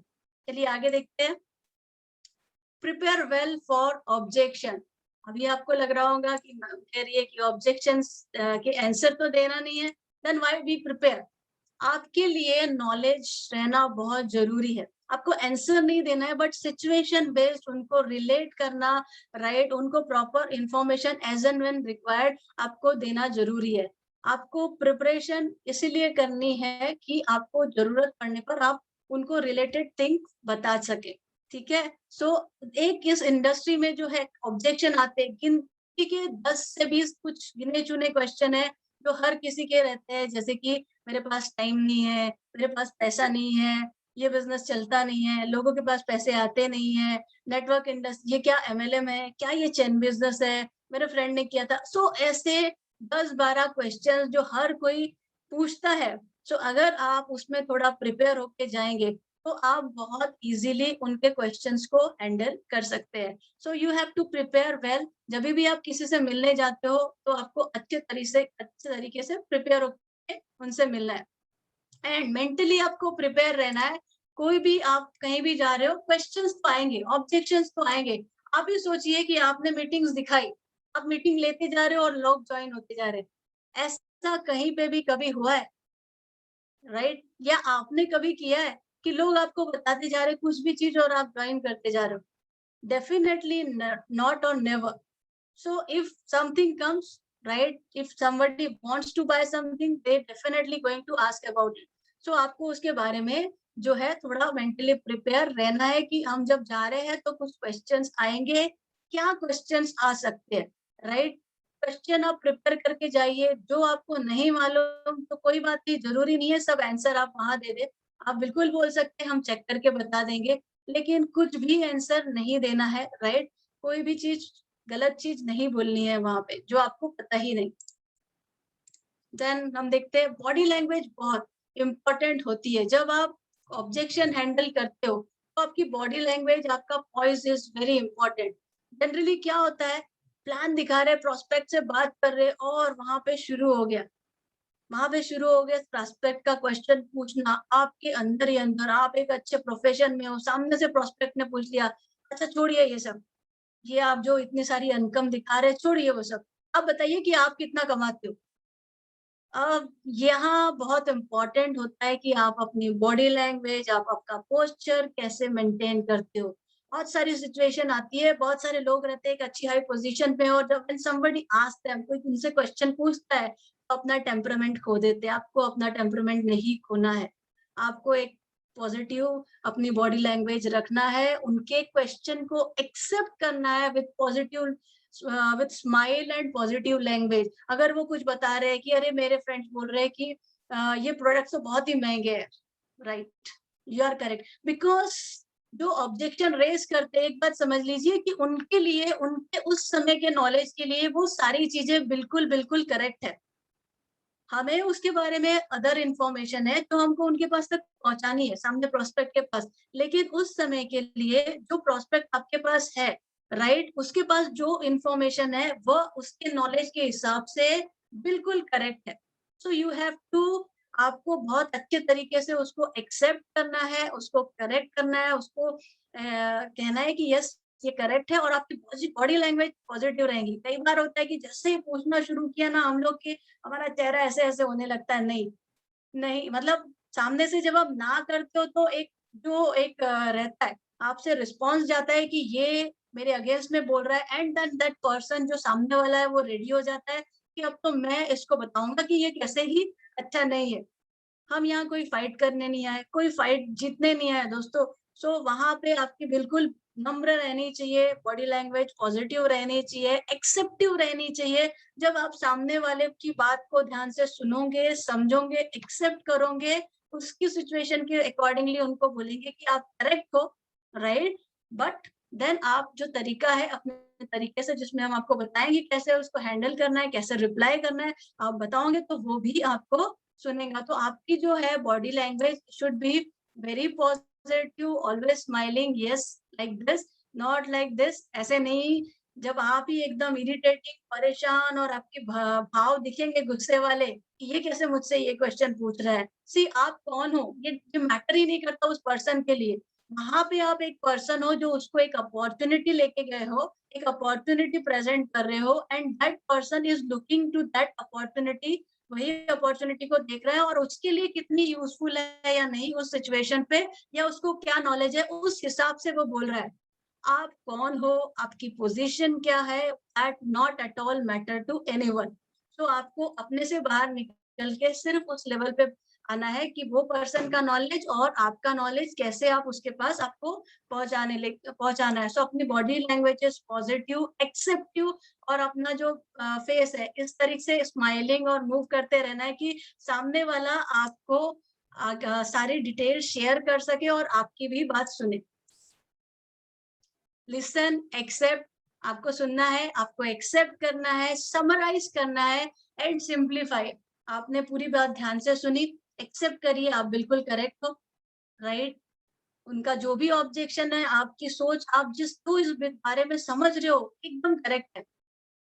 चलिए आगे देखते हैं। Prepare well for objection. अभी आपको लग रहा होगा कि मैम कह रही है कि ऑब्जेक्शंस के आंसर तो देना नहीं है, देन व्हाई बी प्रिपेयर? आपके लिए नॉलेज रहना बहुत जरूरी है। आपको आंसर नहीं देना है, बट सिचुएशन बेस्ड उनको रिलेट करना, राइट? उनको proper information as and when required आपको देना जरूरी है। आपको प्रिपरेशन इसीलिए करनी है कि आपको जरूरत पड़ने पर आप उनको रिलेटेड थिंग बता सके। ठीक है? सो एक इस इंडस्ट्री में जो है ऑब्जेक्शन आते गिनती के 10 से 20 कुछ गिने चुने क्वेश्चन है जो हर किसी के रहते हैं, जैसे कि मेरे पास टाइम नहीं है, मेरे पास पैसा नहीं है, ये बिजनेस चलता नहीं है, लोगों के पास पैसे आते नहीं है, नेटवर्क इंडस्ट्री, ये क्या MLM है, क्या ये चेन बिजनेस है, मेरे फ्रेंड ने किया था। सो ऐसे 10-12 क्वेश्चन जो हर कोई पूछता है। सो अगर आप उसमें थोड़ा प्रिपेयर होके जाएंगे तो आप बहुत इजीली उनके क्वेश्चंस को हैंडल कर सकते हैं। So you have to prepare well. जब भी आप किसी से मिलने जाते हो तो आपको अच्छे तरीके से प्रिपेयर होकर उनसे मिलना है। एंड मेंटली आपको प्रिपेयर रहना है। कोई भी आप कहीं भी जा रहे हो, क्वेश्चंस तो आएंगे, ऑब्जेक्शंस तो आएंगे। आप ही सोचिए कि आपने मीटिंग्स दिखाई, आप मीटिंग लेते जा रहे हो और लोग ज्वाइन होते जा रहे हैं। ऐसा कहीं पे भी कभी हुआ है? राइट? या आपने कभी किया है कि लोग आपको बताते जा रहे हैं कुछ भी चीज और आप ज्वाइन करते जा रहे हो? डेफिनेटली नॉट और never. So if something comes, right, if somebody wants to buy something, they definitely going to ask about it. So आपको उसके बारे में जो है थोड़ा मेंटली प्रिपेयर रहना है कि हम जब जा रहे हैं तो कुछ क्वेश्चंस आएंगे, क्या क्वेश्चंस आ सकते हैं, राइट? क्वेश्चन आप प्रिपेयर करके जाइए। जो आपको नहीं मालूम तो कोई बात नहीं, जरूरी नहीं है सब आंसर आप वहां दे दे। आप बिल्कुल बोल सकते हैं हम चेक करके बता देंगे, लेकिन कुछ भी आंसर नहीं देना है, राइट? कोई भी चीज गलत चीज नहीं बोलनी है वहां पे जो आपको पता ही नहीं। देन हम देखते हैं बॉडी लैंग्वेज बहुत इंपॉर्टेंट होती है। जब आप ऑब्जेक्शन हैंडल करते हो तो आपकी बॉडी लैंग्वेज, आपका voice is very important. Generally क्या होता है, प्लान दिखा रहे, प्रोस्पेक्ट से बात कर रहे और वहां पे शुरू हो गया, प्रोस्पेक्ट का क्वेश्चन पूछना आपके अंदर ही अंदर। आप एक अच्छे प्रोफेशन में हो, सामने से प्रोस्पेक्ट ने पूछ लिया, अच्छा छोड़िए ये सब, ये आप जो इतनी सारी इनकम दिखा रहे, छोड़िए वो सब, अब बताइए कि आप कितना कमाते हो। अब यहाँ बहुत इम्पोर्टेंट होता है कि आप अपनी बॉडी लैंग्वेज, आप आपका पोस्चर कैसे मेंटेन करते हो। बहुत सारी सिचुएशन आती है, बहुत सारे लोग रहते हैं एक अच्छी हाई पोजीशन पे, और जब somebody asks them, कोई उनसे क्वेश्चन पूछता है तो अपना टेम्परामेंट खो देते हैं। आपको अपना टेम्परामेंट नहीं खोना है, आपको एक पॉजिटिव अपनी बॉडी लैंग्वेज रखना है, उनके क्वेश्चन को एक्सेप्ट करना है with positive, with smile and positive language. अगर वो कुछ बता रहे हैं कि अरे मेरे फ्रेंड्स बोल रहे हैं कि ये प्रोडक्ट्स तो बहुत ही महंगे हैं, right, you are correct. Because जो ऑब्जेक्शन रेज करते हैं, एक बात समझ लीजिए कि उनके लिए, उनके उस समय के नॉलेज के लिए वो सारी चीजें बिल्कुल बिल्कुल करेक्ट है। हमें उसके बारे में अदर इंफॉर्मेशन है तो हमको उनके पास तक पहुंचानी है, सामने प्रोस्पेक्ट के पास। लेकिन उस समय के लिए जो प्रोस्पेक्ट आपके पास है, राइट, उसके पास जो इंफॉर्मेशन है वो उसके नॉलेज के हिसाब से बिल्कुल करेक्ट है। सो यू हैव टू, आपको बहुत अच्छे तरीके से उसको एक्सेप्ट करना है, उसको करेक्ट करना है, उसको कहना है कि यस ये करेक्ट है, और आपकी बॉडी लैंग्वेज पॉजिटिव रहेगी। कई बार होता है कि जैसे ही पूछना शुरू किया ना हम लोग के, हमारा चेहरा ऐसे ऐसे होने लगता है, नहीं नहीं, मतलब सामने से जब आप ना करते हो तो एक जो एक रहता है, आपसे रिस्पॉन्स जाता है कि ये मेरे अगेंस्ट में बोल रहा है, एंड देन दैट पर्सन जो सामने वाला है वो रेडी हो जाता है कि अब तो मैं इसको बताऊंगा कि ये कैसे ही अच्छा नहीं है। हम यहाँ कोई फाइट करने नहीं आए, कोई फाइट जीतने नहीं आए दोस्तों। सो वहां पे आपकी बिल्कुल नम्र रहनी चाहिए, बॉडी लैंग्वेज पॉजिटिव रहनी चाहिए, एक्सेप्टिव रहनी चाहिए। जब आप सामने वाले की बात को ध्यान से सुनोगे, समझोगे, एक्सेप्ट करोगे, उसकी सिचुएशन के अकॉर्डिंगली उनको बोलेंगे कि आप करेक्ट हो, राइट, बट देन आप जो तरीका है अपने तरीके से, जिसमें हम आपको बताएंगे कैसे उसको हैंडल करना है, कैसे रिप्लाई करना है, आप बताओगे तो वो भी आपको सुनेगा। तो आपकी जो है body language should be very positive, always smiling, yes like this, not like this, ऐसे नहीं। जब आप ही एकदम इरिटेटिंग, परेशान और आपके भाव दिखेंगे गुस्से वाले कि ये कैसे मुझसे ये क्वेश्चन पूछ रहा है, सी आप कौन हो, ये मैटर ही नहीं करता उस पर्सन के लिए। वहां पे आप एक पर्सन हो जो उसको एक अपॉर्चुनिटी लेके गए हो, एक अपॉर्चुनिटी प्रेजेंट कर रहे हो, and that person is looking to that opportunity, वही अपॉर्चुनिटी को देख रहा है और उसके लिए कितनी यूजफुल है या नहीं उस सिचुएशन पे, या उसको क्या नॉलेज है, उस हिसाब से वो बोल रहा है। आप कौन हो, आपकी पोजीशन क्या है, that not at all matter to anyone. So आपको अपने से बाहर निकल के सिर्फ उस लेवल पे आना है कि वो पर्सन का नॉलेज और आपका नॉलेज कैसे आप उसके पास आपको पहुंचाना है। सो अपनी body language is positive, acceptive, और अपना जो फेस है इस तरीके से स्माइलिंग और मूव करते रहना है कि सामने वाला आपको सारी डिटेल शेयर कर सके और आपकी भी बात सुने। लिसन, एक्सेप्ट, आपको सुनना है, आपको एक्सेप्ट करना है, समराइज करना है एंड सिंप्लीफाई। आपने पूरी बात ध्यान से सुनी, एक्सेप्ट करिए, आप बिल्कुल करेक्ट हो, राइट। उनका जो भी ऑब्जेक्शन है, आपकी सोच, आप जिस तो इस बारे में समझ रहे हो एकदम करेक्ट है।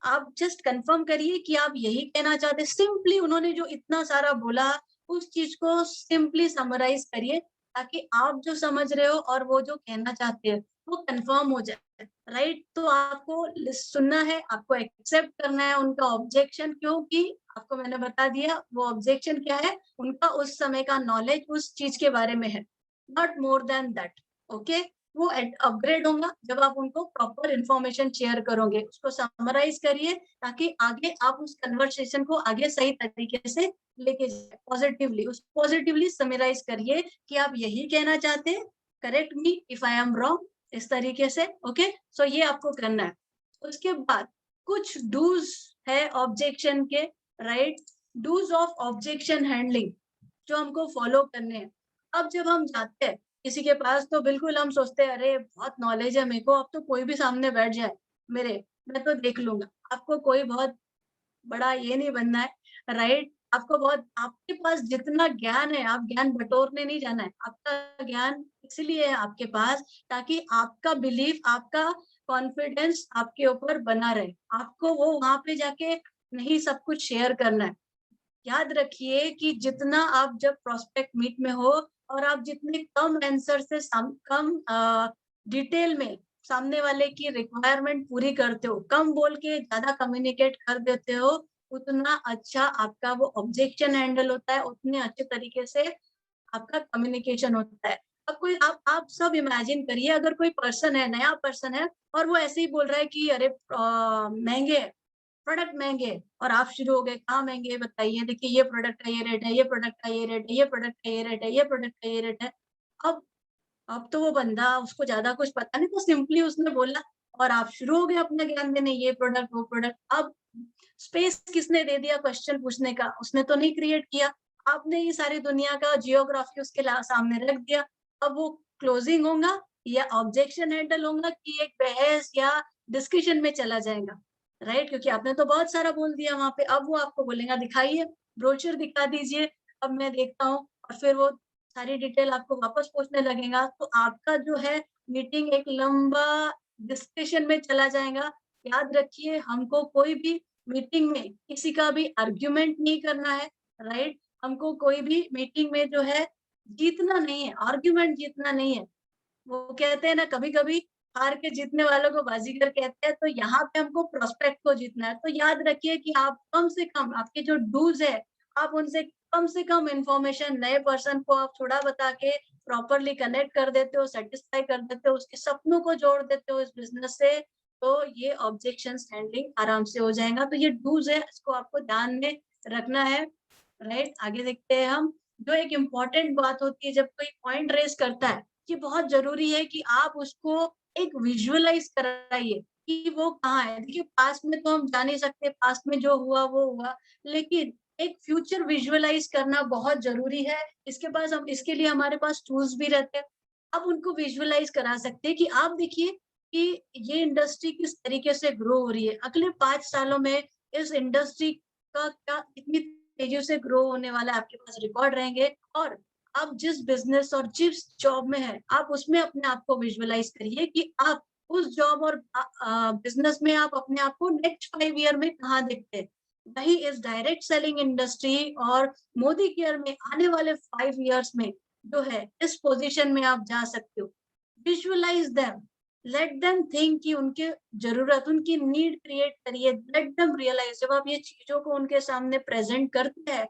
आप जस्ट कंफर्म करिए कि आप यही कहना चाहते। सिंपली उन्होंने जो इतना सारा बोला उस चीज को सिंपली समराइज करिए ताकि आप जो समझ रहे हो और वो जो कहना चाहते हैं वो कंफर्म हो जाए, राइट। तो आपको सुनना है, आपको एक्सेप्ट करना है उनका ऑब्जेक्शन, क्योंकि आपको मैंने बता दिया वो ऑब्जेक्शन क्या है, उनका उस समय का नॉलेज उस चीज के बारे में है, not more than that. Okay, वो अपग्रेड होगा जब आप उनको प्रॉपर इंफॉर्मेशन शेयर करोगे। उसको समराइज करिए ताकि आगे आप उस कन्वर्सेशन को आगे सही तरीके से लेके जाए पॉजिटिवली। उस पॉजिटिवली समराइज करिए कि आप यही कहना चाहते हैं, correct me if I am wrong, इस तरीके से। ओके, सो ये आपको करना है। उसके बाद कुछ डूज है ऑब्जेक्शन के, right, do's of objection handling जो हमको फॉलो करने हैं। अब जब हम जाते हैं किसी के पास तो बिल्कुल हम सोचते हैं अरे बहुत नॉलेज है मेरे को, अब तो कोई भी सामने बैठ जाए मेरे, मैं तो देख लूंगा। आपको कोई बहुत बड़ा ये नहीं बनना है, राइट। आपको बहुत, आपके पास जितना ज्ञान है आप ज्ञान बटोरने नहीं जाना है। आपका ज्ञान इसलिए है आपके पास ताकि आपका बिलीफ, आपका कॉन्फिडेंस आपके ऊपर बना रहे। आपको वो वहां पे जाके नहीं सब कुछ शेयर करना है। याद रखिए कि जितना आप जब प्रोस्पेक्ट मीट में हो और आप जितने कम आंसर से कम डिटेल में सामने वाले की रिक्वायरमेंट पूरी करते हो, कम बोल के ज्यादा कम्युनिकेट कर देते हो, उतना अच्छा आपका वो ऑब्जेक्शन हैंडल होता है, उतने अच्छे तरीके से आपका कम्युनिकेशन होता है। अब कोई आप सब इमेजिन करिए, अगर कोई पर्सन है, नया पर्सन है और वो ऐसे ही बोल रहा है कि अरे महंगे प्रोडक्ट महंगे हैं, और आप शुरू हो गए कहाँ महंगे बताइए, देखिए ये प्रोडक्ट का ये रेट है, ये प्रोडक्ट का ये रेट है, ये प्रोडक्ट का ये रेट है, ये प्रोडक्ट का ये रेट है। अब अब तो वो बंदा, उसको ज्यादा कुछ पता नहीं, तो सिंपली उसने बोला और आप शुरू हो गए अपना ज्ञान देने, ये प्रोडक्ट वो प्रोडक्ट। अब स्पेस किसने दे दिया क्वेश्चन पूछने का? उसने तो नहीं क्रिएट किया, आपने ये सारी दुनिया का जियोग्राफी उसके सामने रख दिया। अब वो क्लोजिंग होगा या ऑब्जेक्शन हैंडल होगा कि एक बहस या डिस्कशन में चला जाएगा, राइट, क्योंकि आपने तो बहुत सारा बोल दिया वहां पे। अब वो आपको बोलेगा दिखाइए, ब्रोचर दिखा दीजिए, अब मैं देखता हूँ, और फिर वो सारी डिटेल आपको वापस पूछने लगेगा। तो आपका जो है मीटिंग एक लंबा डिस्कशन में चला जाएगा। याद रखिए, हमको कोई भी मीटिंग में किसी का भी आर्ग्यूमेंट नहीं करना है, राइट। हमको कोई भी मीटिंग में जो है जीतना नहीं है, आर्ग्यूमेंट जीतना नहीं है। वो कहते हैं ना, कभी कभी हार के जीतने वालों को बाजीगर कहते हैं, तो यहाँ पे हमको प्रोस्पेक्ट को जीतना है। तो याद रखिए कि आप कम से कम आपके जो डूज है, आप उनसे कम से कम इंफॉर्मेशन नए पर्सन को आप थोड़ा बता के प्रॉपरली कनेक्ट कर देते हो, सेटिस्फाई कर देते हो, उसके सपनों को जोड़ देते हो इस बिजनेस से, तो ये ऑब्जेक्शंस हैंडलिंग आराम से हो जाएगा। तो ये डूज है, इसको आपको ध्यान में रखना है, राइट। आगे देखते हैं हम। जो एक इम्पोर्टेंट बात होती है जब कोई पॉइंट रेज करता है, ये बहुत जरूरी है कि आप उसको एक विजुअलाइज कराइए कि वो कहाँ है। देखिए, पास्ट में तो हम जान नहीं सकते, पास्ट में जो हुआ वो हुआ, लेकिन एक फ्यूचर विजुअलाइज करना बहुत जरूरी है। इसके लिए हमारे पास टूल्स भी रहते हैं। अब उनको विजुअलाइज करा सकते हैं कि आप देखिए कि ये इंडस्ट्री किस तरीके से ग्रो हो रही है, अगले 5 सालों में इस इंडस्ट्री का क्या कितनी तेजी से ग्रो होने वाला है, आपके पास रिकॉर्ड रहेंगे। और आप जिस बिजनेस और जिस जॉब में है, आप उसमें अपने आप को विजुअलाइज करिए कि आप उस जॉब और बिजनेस में आप अपने आप को नेक्स्ट 5 ईयर में कहाँ देखते हैं। वही इस डायरेक्ट सेलिंग इंडस्ट्री और मोदी केयर में आने वाले 5 इयर्स में जो है इस पोजीशन में आप जा सकते हो। Visualise them, let them think कि उनके जरूरत, उनकी नीड क्रिएट करिए, लेट देम रियलाइज। जब आप ये चीजों को उनके सामने प्रेजेंट करते हैं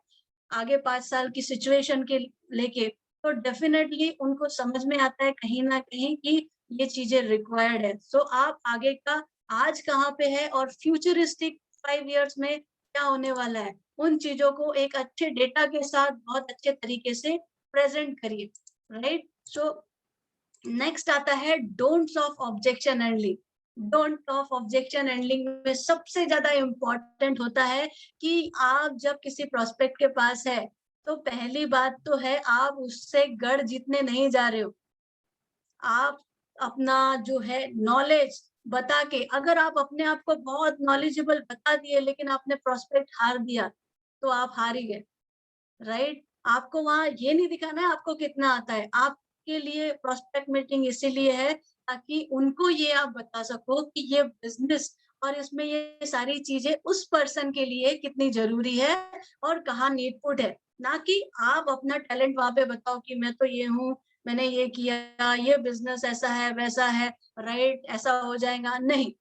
आगे 5 साल की सिचुएशन के लेके, तो डेफिनेटली उनको समझ में आता है कहीं ना कहीं कि ये चीजें रिक्वायर्ड है। सो आप आगे का आज कहाँ पे है और फ्यूचरिस्टिक 5 इयर्स में क्या होने वाला है, उन चीजों को एक अच्छे डेटा के साथ बहुत अच्छे तरीके से प्रेजेंट करिए, राइट। सो नेक्स्ट आता है don'ts of objection handling. Don't of objection handling में सबसे ज्यादा इम्पोर्टेंट होता है कि आप जब किसी प्रोस्पेक्ट के पास है, तो पहली बात तो है आप उससे गढ़ जीतने नहीं जा रहे हो। आप अपना जो है नॉलेज बता के, अगर आप अपने आप को बहुत नॉलेजेबल बता दिए लेकिन आपने प्रोस्पेक्ट हार दिया, तो आप हार ही गए, राइट। आपको वहां ये नहीं दिखाना है आपको कितना आता है। आपके लिए प्रोस्पेक्ट मीटिंग इसीलिए है ताकि उनको ये आप बता सको कि ये बिजनेस और इसमें ये सारी चीजें उस पर्सन के लिए कितनी जरूरी है और कहाँ नीडफुल है, ना कि आप अपना टैलेंट वहां पे बताओ कि मैं तो ये हूँ, मैंने ये किया, ये बिजनेस ऐसा है वैसा है, राइट, ऐसा हो जाएगा। नहीं,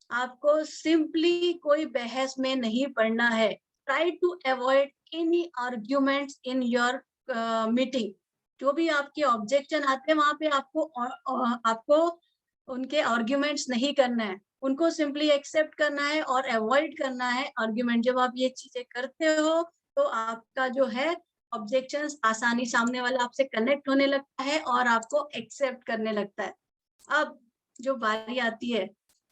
आपको सिंपली कोई बहस में नहीं पड़ना है। Try to avoid any arguments in your meeting. जो भी आपके ऑब्जेक्शन आते हैं वहां पे आपको उनके आर्ग्यूमेंट्स नहीं करना है, उनको सिंपली एक्सेप्ट करना है और अवॉइड करना है आर्ग्यूमेंट। जब आप ये चीजें करते हो तो आपका जो है ऑब्जेक्शंस आसानी सामने वाला आपसे कनेक्ट होने लगता है और आपको एक्सेप्ट करने लगता है। अब जो बारी आती है,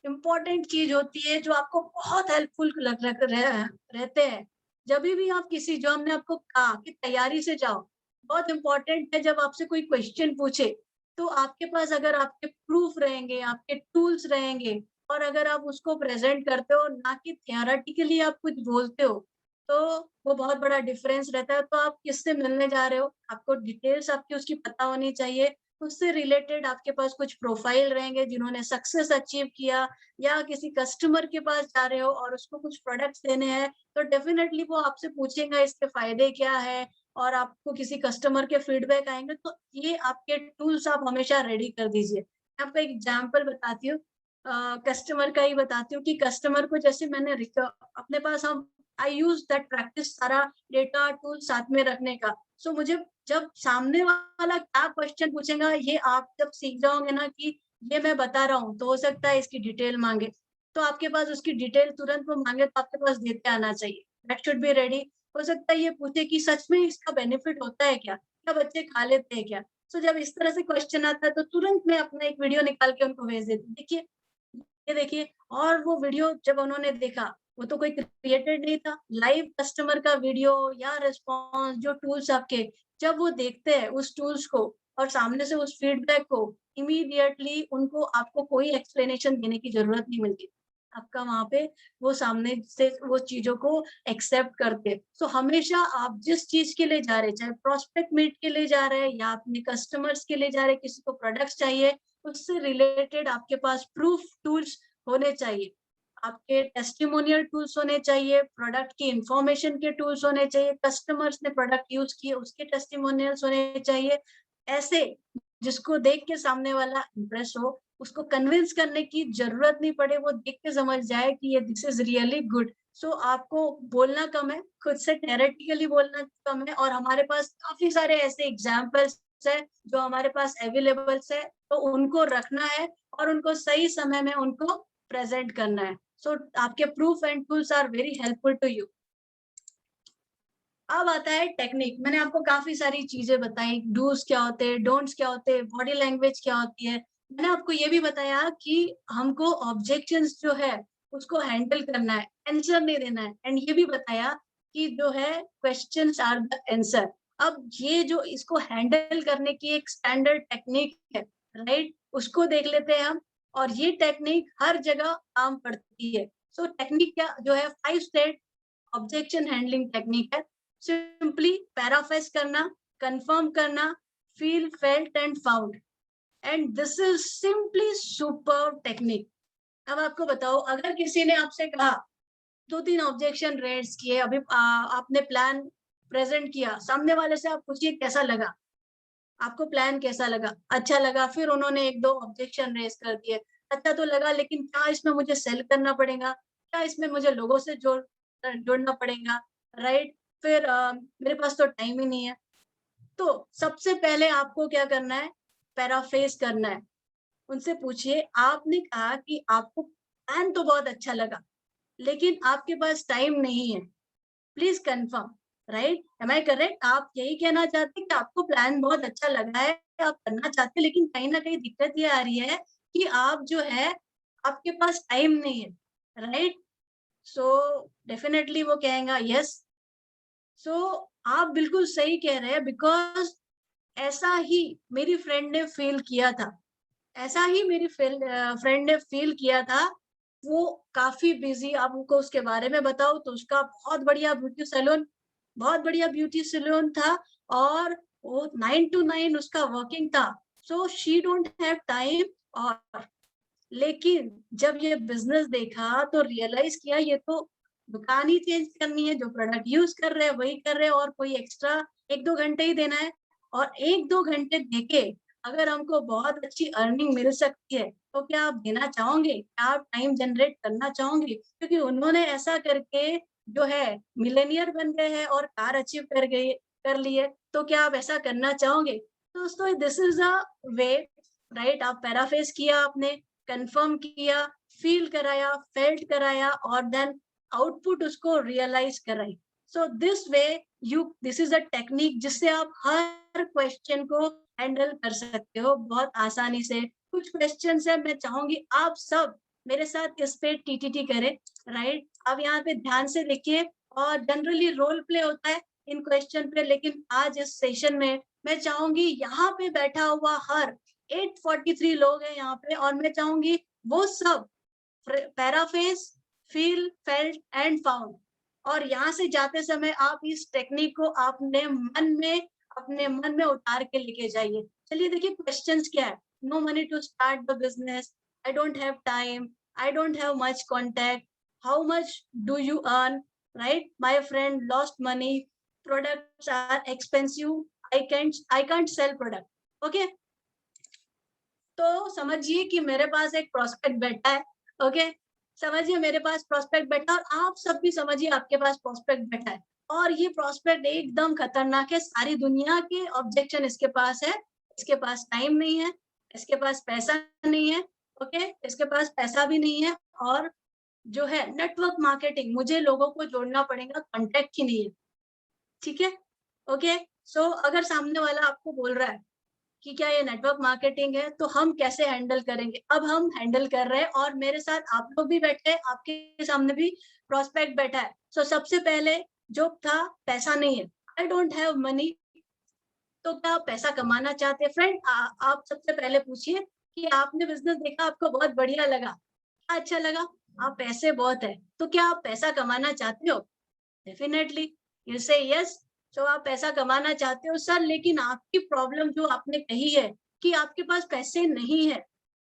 इम्पोर्टेंट चीज होती है जो आपको बहुत हेल्पफुल रहते हैं। जब भी आप किसी, जो हमने आपको कहा कि तैयारी से जाओ, बहुत इम्पोर्टेंट है। जब आपसे कोई क्वेश्चन पूछे तो आपके पास अगर आपके प्रूफ रहेंगे, आपके टूल्स रहेंगे और अगर आप उसको प्रेजेंट करते हो, ना कि थियोरेटिकली आप कुछ बोलते हो, तो वो बहुत बड़ा डिफरेंस रहता है। तो आप किससे मिलने जा रहे हो, आपको डिटेल्स आपकी उसकी पता होनी चाहिए। उससे रिलेटेड आपके पास कुछ प्रोफाइल रहेंगे जिन्होंने सक्सेस अचीव किया, या किसी कस्टमर के पास जा रहे हो और उसको कुछ प्रोडक्ट्स देने हैं, तो डेफिनेटली वो आपसे पूछेगा इसके फायदे क्या है, और आपको किसी कस्टमर के फीडबैक आएंगे। तो ये आपके टूल्स आप हमेशा रेडी कर दीजिए। मैं आपको एक एग्जांपल बताती हूँ, कस्टमर का ही बताती हूँ कि कस्टमर को जैसे मैंने अपने पास, हम आई यूज दैट प्रैक्टिस, सारा डेटा टूल साथ में रखने का। सो मुझे जब सामने वाला क्या क्वेश्चन पूछेगा, ये आप जब सीख जाओगे ना कि ये मैं बता रहा हूँ, तो हो सकता है इसकी डिटेल मांगे, तो आपके पास उसकी डिटेल तुरंत वो मांगे तो आपके पास देते आना चाहिए। That should be ready. हो सकता है ये पूछे कि सच में इसका बेनिफिट होता है क्या, क्या बच्चे खा लेते हैं क्या। सो जब इस तरह से क्वेश्चन आता है तो तुरंत मैं अपना एक वीडियो निकाल के उनको भेज देती हूँ, देखिए ये देखिए। और वो वीडियो जब उन्होंने देखा, वो तो कोई क्रिएटेड नहीं था, लाइव कस्टमर का वीडियो या रिस्पॉन्स, जो टूल्स आपके, जब वो देखते हैं उस टूल्स को और सामने से उस फीडबैक को, इमीडिएटली उनको, आपको कोई एक्सप्लेनेशन देने की जरूरत नहीं मिलती। आपका वहां पे वो सामने से वो चीजों को एक्सेप्ट करते। सो हमेशा आप जिस चीज के लिए जा रहे, चाहे प्रोस्पेक्ट मीट के लिए जा रहे हैं या अपने कस्टमर्स के लिए जा रहे, किसी को प्रोडक्ट्स चाहिए, उससे रिलेटेड आपके पास प्रूफ टूल्स होने चाहिए, आपके टेस्टिमोनियल टूल्स होने चाहिए, प्रोडक्ट की इंफॉर्मेशन के टूल्स होने चाहिए, कस्टमर्स ने प्रोडक्ट यूज किए उसके टेस्टिमोनियल्स होने चाहिए, ऐसे जिसको देख के सामने वाला इम्प्रेस हो, उसको कन्विंस करने की जरूरत नहीं पड़े, वो देख के समझ जाए कि ये दिस इज रियली गुड। सो आपको बोलना कम है, खुद से थेरेटिकली बोलना कम है, और हमारे पास काफी सारे ऐसे एग्जाम्पल्स है जो हमारे पास अवेलेबल्स है, तो उनको रखना है और उनको सही समय में उनको प्रेजेंट करना है। सो आपके proof and tools are very helpful to you. अब आता है टेक्निक। मैंने आपको काफी सारी चीजें बताई, डूज क्या होते हैं, डोंट्स क्या होते हैं, बॉडी लैंग्वेज क्या होती है। मैंने आपको ये भी बताया कि हमको ऑब्जेक्शंस जो है उसको हैंडल करना है, आंसर नहीं देना है। एंड ये भी बताया कि जो है क्वेश्चंस आर द आंसर। अब ये जो इसको हैंडल करने की एक स्टैंडर्ड टेक्निक है, राइट, उसको देख लेते हैं हम। और ये टेक्निक हर जगह काम पड़ती है। सो टेक्निक क्या जो है, 5 स्टेप ऑब्जेक्शन हैंडलिंग टेक्निक है। सिंपली पैराफ्रेज करना, कंफर्म करना, feel, felt and found, and this is simply superb technique. अब आपको बताओ, अगर किसी ने आपसे कहा, 2-3 ऑब्जेक्शन रेज किए, अभी आपने प्लान प्रेजेंट किया, सामने वाले से आप पूछिए कैसा लगा, आपको प्लान कैसा लगा, अच्छा लगा। फिर उन्होंने 1-2 ऑब्जेक्शन रेज कर दिए, अच्छा तो लगा, लेकिन क्या इसमें मुझे सेल करना पड़ेगा, क्या इसमें मुझे लोगों से जोड़ना पड़ेगा, राइट। फिर मेरे पास तो टाइम ही नहीं है। तो सबसे पहले आपको क्या करना है, पैराफ्रेज करना है। उनसे पूछिए, आपने कहा कि आपको प्लान तो बहुत अच्छा लगा, लेकिन आपके पास टाइम नहीं है, please confirm, right, am I correct. आप यही कहना चाहते हैं कि आपको प्लान बहुत अच्छा लगा है, आप करना चाहते हैं, लेकिन कहीं ना कहीं दिक्कत ये आ रही है कि आप जो है, आपके पास टाइम नहीं है, राइट। सो डेफिनेटली वो कहेगा यस। सो आप बिल्कुल सही कह रहे हैं, बिकॉज ऐसा ही मेरी फ्रेंड ने फील किया था, ऐसा ही मेरी फ्रेंड ने फील किया था। वो काफी बिजी, आप उनको उसके बारे में बताओ तो उसका बहुत बढ़िया ब्यूटी सैलून था, और वो 9 to 9 उसका वर्किंग था। So she don't have time, और लेकिन जब ये बिजनेस देखा तो रियलाइज किया ये तो दुकान ही चेंज करनी है, जो प्रोडक्ट यूज कर रहे हैं वही कर रहे हैं, और कोई एक्स्ट्रा 1-2 घंटे ही देना है। और 1-2 घंटे देके अगर हमको बहुत अच्छी अर्निंग मिल सकती है तो क्या आप देना चाहोगे? क्या आप टाइम जनरेट करना चाहोगे? क्योंकि उन्होंने ऐसा करके जो है मिलेनियर बन गए हैं और कार अचीव कर ली है, तो क्या आप ऐसा करना चाहोगे? तो दोस्तों this is a way, right? आप पैराफ्रेज किया, आपने कंफर्म किया, फील कराया, फेल्ट कराया और देन आउटपुट उसको रियलाइज कराई। So this way this is a technique जिससे आप हर क्वेश्चन को हैंडल कर सकते हो बहुत आसानी से। कुछ क्वेश्चन है, मैं चाहूंगी आप सब मेरे साथ इस पे टीटीटी करें, राइट? आप यहाँ पे ध्यान से देखिए, और जनरली रोल प्ले होता है इन क्वेश्चन पे, लेकिन आज इस सेशन में मैं चाहूंगी यहाँ पे बैठा हुआ हर 843 लोग हैं यहाँ पे, और मैं चाहूंगी वो सब paraphrase, feel, felt and found, और यहाँ से जाते समय आप इस टेक्निक को अपने मन में उतार के लेके जाइए। चलिए देखिए क्वेश्चंस क्या है। No money to start the business, I don't have time, I don't have much contact, how much do you earn, right? My friend lost money, products are expensive, I can't sell product. Okay, तो समझिए कि मेरे पास एक prospect बैठा है। Okay, समझिए मेरे पास prospect बैठा, और आप सब भी समझिए आपके पास प्रोस्पेक्ट बैठा है, और ये प्रोस्पेक्ट एकदम खतरनाक है। सारी दुनिया के ऑब्जेक्शन इसके पास है। इसके पास टाइम नहीं है, इसके पास पैसा नहीं है, ओके, इसके पास पैसा भी नहीं है, और जो है नेटवर्क मार्केटिंग, मुझे लोगों को जोड़ना पड़ेगा, कॉन्टेक्ट ही नहीं है। ठीक है, ओके। सो अगर सामने वाला आपको बोल रहा है कि क्या ये नेटवर्क मार्केटिंग है, तो हम कैसे हैंडल करेंगे? अब हम हैंडल कर रहे हैं, और मेरे साथ आप लोग भी बैठे हैं, आपके सामने भी प्रोस्पेक्ट बैठा है। सो सबसे पहले जो था, पैसा नहीं है, आई डोंट हैव मनी। तो क्या आप पैसा कमाना चाहते हैं? फ्रेंड, आप सबसे पहले पूछिए कि आपने बिजनेस देखा, आपको बहुत बढ़िया लगा, क्या अच्छा लगा? आप पैसे बहुत है, तो क्या आप पैसा कमाना चाहते हो? डेफिनेटली यू से यस। तो आप पैसा कमाना चाहते हो सर, लेकिन आपकी प्रॉब्लम जो आपने कही है कि आपके पास पैसे नहीं है,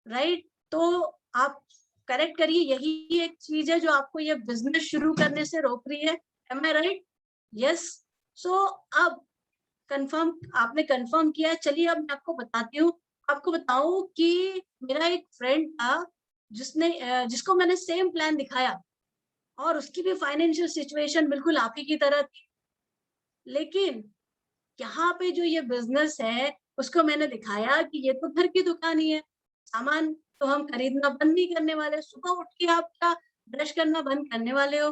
राइट? तो आप करेक्ट करिए, यही एक चीज है जो आपको ये बिजनेस शुरू करने से रोक रही है। एम आई राइट? यस। सो अब आपने कंफर्म किया। चलिए अब मैं आपको बताती हूँ, आपको बताऊं कि मेरा एक फ्रेंड था जिसको मैंने सेम प्लान दिखाया, और उसकी भी फाइनेंशियल सिचुएशन बिल्कुल आप ही की तरह थी, लेकिन यहाँ पे जो ये बिजनेस है उसको मैंने दिखाया कि ये तो घर की दुकान ही है, सामान तो हम खरीदना बंद नहीं करने वाले। सुबह उठ के आप क्या ब्रश करना बंद करने वाले हो?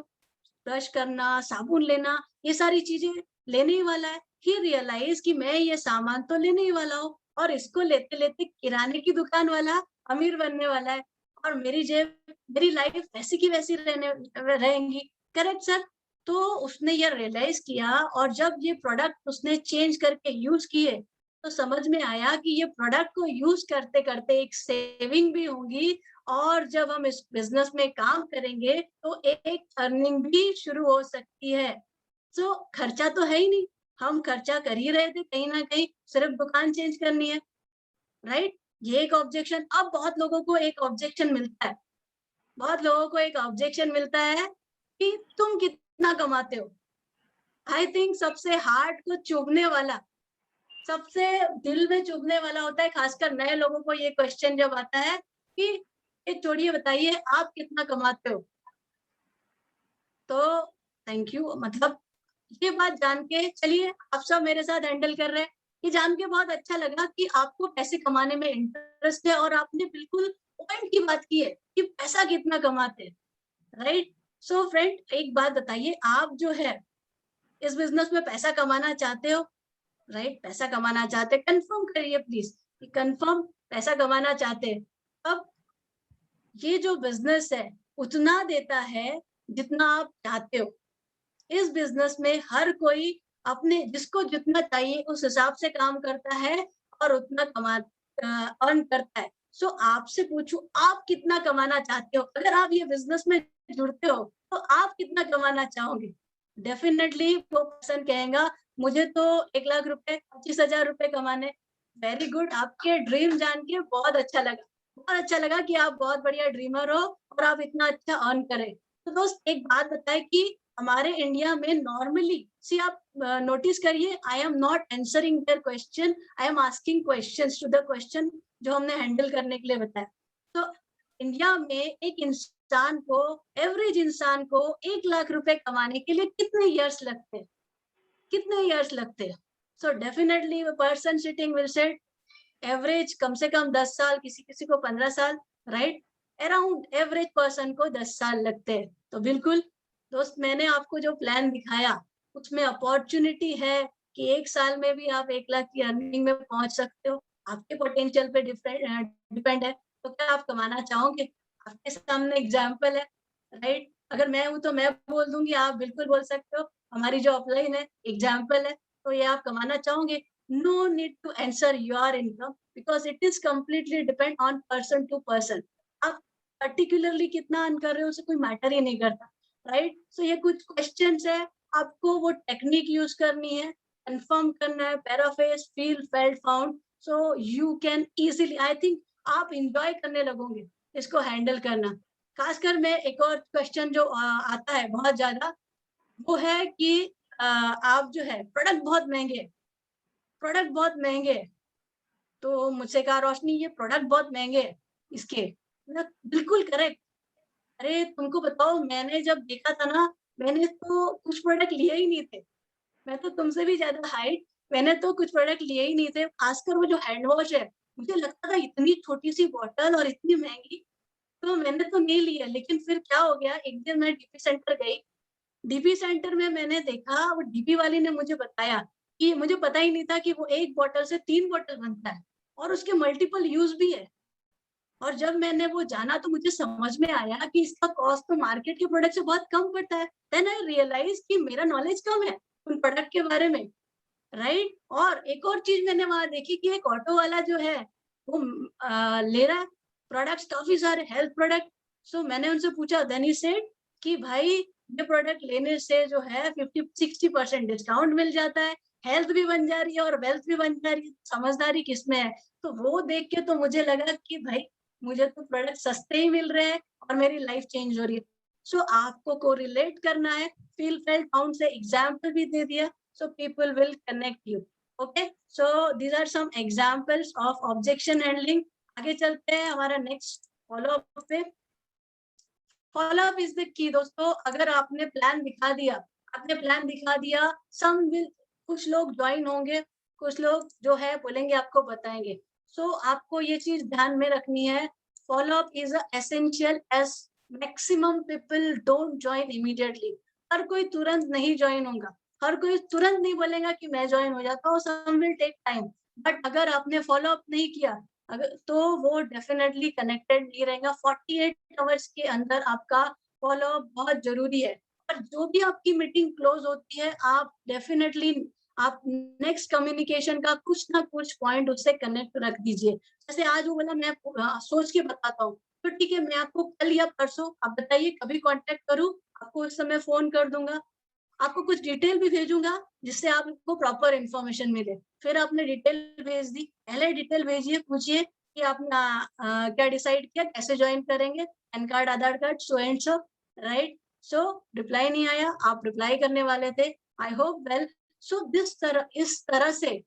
ब्रश करना, साबुन लेना, ये सारी चीजें लेने ही वाला है। ही रियलाइज कि मैं ये सामान तो लेने ही वाला हूँ, और इसको लेते लेते किराने की दुकान वाला अमीर बनने वाला है, और मेरी लाइफ वैसी की वैसी रहेंगी। Correct sir? तो उसने ये रियलाइज किया, और जब ये प्रोडक्ट उसने चेंज करके यूज किए तो समझ में आया कि ये प्रोडक्ट को यूज करते करते एक सेविंग भी होगी, और जब हम इस बिजनेस में काम करेंगे तो एक अर्निंग भी शुरू हो सकती है। तो खर्चा तो है ही नहीं, हम खर्चा कर ही रहे थे कहीं ना कहीं, सिर्फ दुकान चेंज करनी है, राइट? ये एक ऑब्जेक्शन। अब बहुत लोगों को एक ऑब्जेक्शन मिलता है कि तुम कितना कमाते हो। आई थिंक सबसे हार्ट को चुभने वाला, सबसे दिल में चुभने वाला होता है, खासकर नए लोगों को ये क्वेश्चन जब आता है कि ये छोड़िए, बताइए आप कितना कमाते हो। तो थैंक यू, मतलब ये बात जान के, चलिए आप सब मेरे साथ हैंडल कर रहे हैं, ये जान के बहुत अच्छा लगा कि आपको पैसे कमाने में इंटरेस्ट है, और आपने बिल्कुल पॉइंट की बात की है कि पैसा कितना कमाते हैं, राइट? सो फ्रेंड, एक बात बताइए, आप जो है इस बिजनेस में पैसा कमाना चाहते हो, राइट? पैसा कमाना चाहते, कंफर्म करिए प्लीज कि कंफर्म पैसा कमाना चाहते हैं। अब ये जो बिजनेस है उतना देता है जितना आप चाहते हो। इस बिजनेस में हर कोई अपने जिसको जितना चाहिए उस हिसाब से काम करता है, और उतना अर्न करता है। सो आपसे पूछूं, आप कितना कमाना चाहते हो? अगर आप ये बिजनेस में जुड़ते हो तो आप कितना कमाना चाहोगे? डेफिनेटली वो पर्सन कहेगा मुझे तो 1 लाख रुपए, 25,000 रुपए कमाने। वेरी गुड, आपके ड्रीम जान के बहुत अच्छा लगा। बहुत अच्छा लगा कि आप बहुत बढ़िया ड्रीमर हो और आप इतना अच्छा अर्न करें। तो दोस्त एक बात बताए कि हमारे इंडिया में नॉर्मली सी आप नोटिस करिए, I am not answering their question, I am asking questions to the question जो हमने हैंडल करने के लिए बताया। तो इंडिया में एक इंसान को, एवरेज इंसान को 1 लाख रुपए कमाने के लिए कितने इयर्स लगते हैं? कितने इयर्स लगते हैं? So definitely a person sitting will say average कम से कम 10 साल, किसी किसी को 15 साल, राइट? अराउंड एवरेज पर्सन को 10 साल लगते हैं। तो बिल्कुल दोस्त, मैंने आपको जो प्लान दिखाया उसमें अपॉर्चुनिटी है कि 1 साल में भी आप 1 लाख की अर्निंग में पहुंच सकते हो। आपके पोटेंशियल पे डिपेंड है। तो क्या आप कमाना चाहोगे? आपके सामने एग्जाम्पल है, राइट? अगर मैं हूं तो मैं बोल दूंगी, आप बिल्कुल बोल सकते हो। हमारी जो अपलाइन है एग्जाम्पल है, तो ये आप कमाना चाहोगे? No need to answer your income because it is completely depend on person to person. आप particularly कितना अर्न कर रहे हो उसे कोई मैटर ही नहीं करता, राइट? सो ये कुछ क्वेश्चंस है, आपको वो टेक्निक यूज करनी है, कंफर्म करना है, paraphrase, feel, felt, found, so you can easily, I think आप इंजॉय करने लगोगे इसको हैंडल करना। खासकर मैं एक और क्वेश्चन जो आता है बहुत ज्यादा, वो है कि आप जो है प्रोडक्ट बहुत महंगे हैं। तो मुझसे कहा, रोशनी ये प्रोडक्ट बहुत महंगे हैं इसके। मतलब बिल्कुल करेक्ट। अरे तुमको बताओ, मैंने जब देखा था ना, मैंने तो कुछ प्रोडक्ट लिए ही नहीं थे। मैं तो तुमसे भी ज्यादा हाइट, मैंने तो कुछ प्रोडक्ट लिए ही नहीं थे। खासकर वो जो हैंड वॉश है, मुझे लगता था इतनी छोटी सी बॉटल और इतनी महंगी, तो मैंने तो नहीं लिया। लेकिन फिर क्या हो गया, एक दिन मैं डीपी सेंटर गई। डीपी सेंटर में मैंने देखा, वो डीपी वाली ने मुझे बताया कि मुझे पता ही नहीं था कि वो 1 बॉटल से 3 बॉटल बनता है और उसके मल्टीपल यूज भी है। और जब मैंने वो जाना तो मुझे समझ में आया कि इसका कॉस्ट तो मार्केट के प्रोडक्ट से बहुत कम पड़ता है। देन आई रियलाइज कि मेरा नॉलेज कम है उन प्रोडक्ट के बारे में, राइट? और एक और चीज मैंने वहां देखी कि एक ऑटो वाला जो है वो ले रहा है प्रोडक्ट्स, काफी सारे हेल्थ प्रोडक्ट। सो मैंने उनसे पूछा, देन ही सेड कि भाई ये प्रोडक्ट लेने से जो है 50-60% डिस्काउंट मिल जाता है, हेल्थ भी बन जा रही है और वेल्थ भी बन जा रही है। समझदारी किसमें है? तो वो देख के तो मुझे लगा कि भाई मुझे तो प्रोडक्ट सस्ते ही मिल रहे हैं और मेरी लाइफ चेंज हो रही है। सो आपको कोरिलेट करना है, फील, फेल्ट, फाउंड से एग्जाम्पल भी दे दिया, so people will connect you. Okay, so these are some examples of objection handling. आगे चलते हैं हमारा नेक्स्ट फॉलो अप पे। Follow up is the key दोस्तों। अगर आपने प्लान दिखा दिया, सम विल, कुछ लोग ज्वाइन होंगे, कुछ लोग जो है बोलेंगे आपको बताएंगे। सो आपको ये चीज ध्यान में रखनी है, follow up is essential as maximum people don't join immediately. हर कोई तुरंत नहीं ज्वाइन होगा, हर कोई तुरंत नहीं बोलेगा कि मैं ज्वाइन हो जाता हूँ, सम विल टेक टाइम। बट अगर आपने फॉलो अप नहीं किया अगर, तो वो डेफिनेटली कनेक्टेड नहीं रहेगा। 48 आवर्स के अंदर आपका फॉलो अप बहुत जरूरी है। और जो भी आपकी मीटिंग क्लोज होती है, आप डेफिनेटली आप नेक्स्ट कम्युनिकेशन का कुछ ना कुछ पॉइंट उससे कनेक्ट रख दीजिए। जैसे आज वो बोला, मैं सोच के बताता हूँ, तो ठीक है, मैं आपको कल या परसों, आप बताइए कभी कांटेक्ट करूँ, आपको उस समय फोन कर दूंगा, आपको कुछ डिटेल भी भेजूंगा जिससे आपको प्रॉपर इन्फॉर्मेशन मिले। फिर आपने डिटेल भेज दी, पहले डिटेल भेजिए, पूछिए कि आपने क्या डिसाइड किया, कैसे ज्वाइन करेंगे, pan card, Aadhaar card, so and so, right? So reply नहीं आया, आप रिप्लाई करने वाले थे, आई होप वेल। सो इस तरह से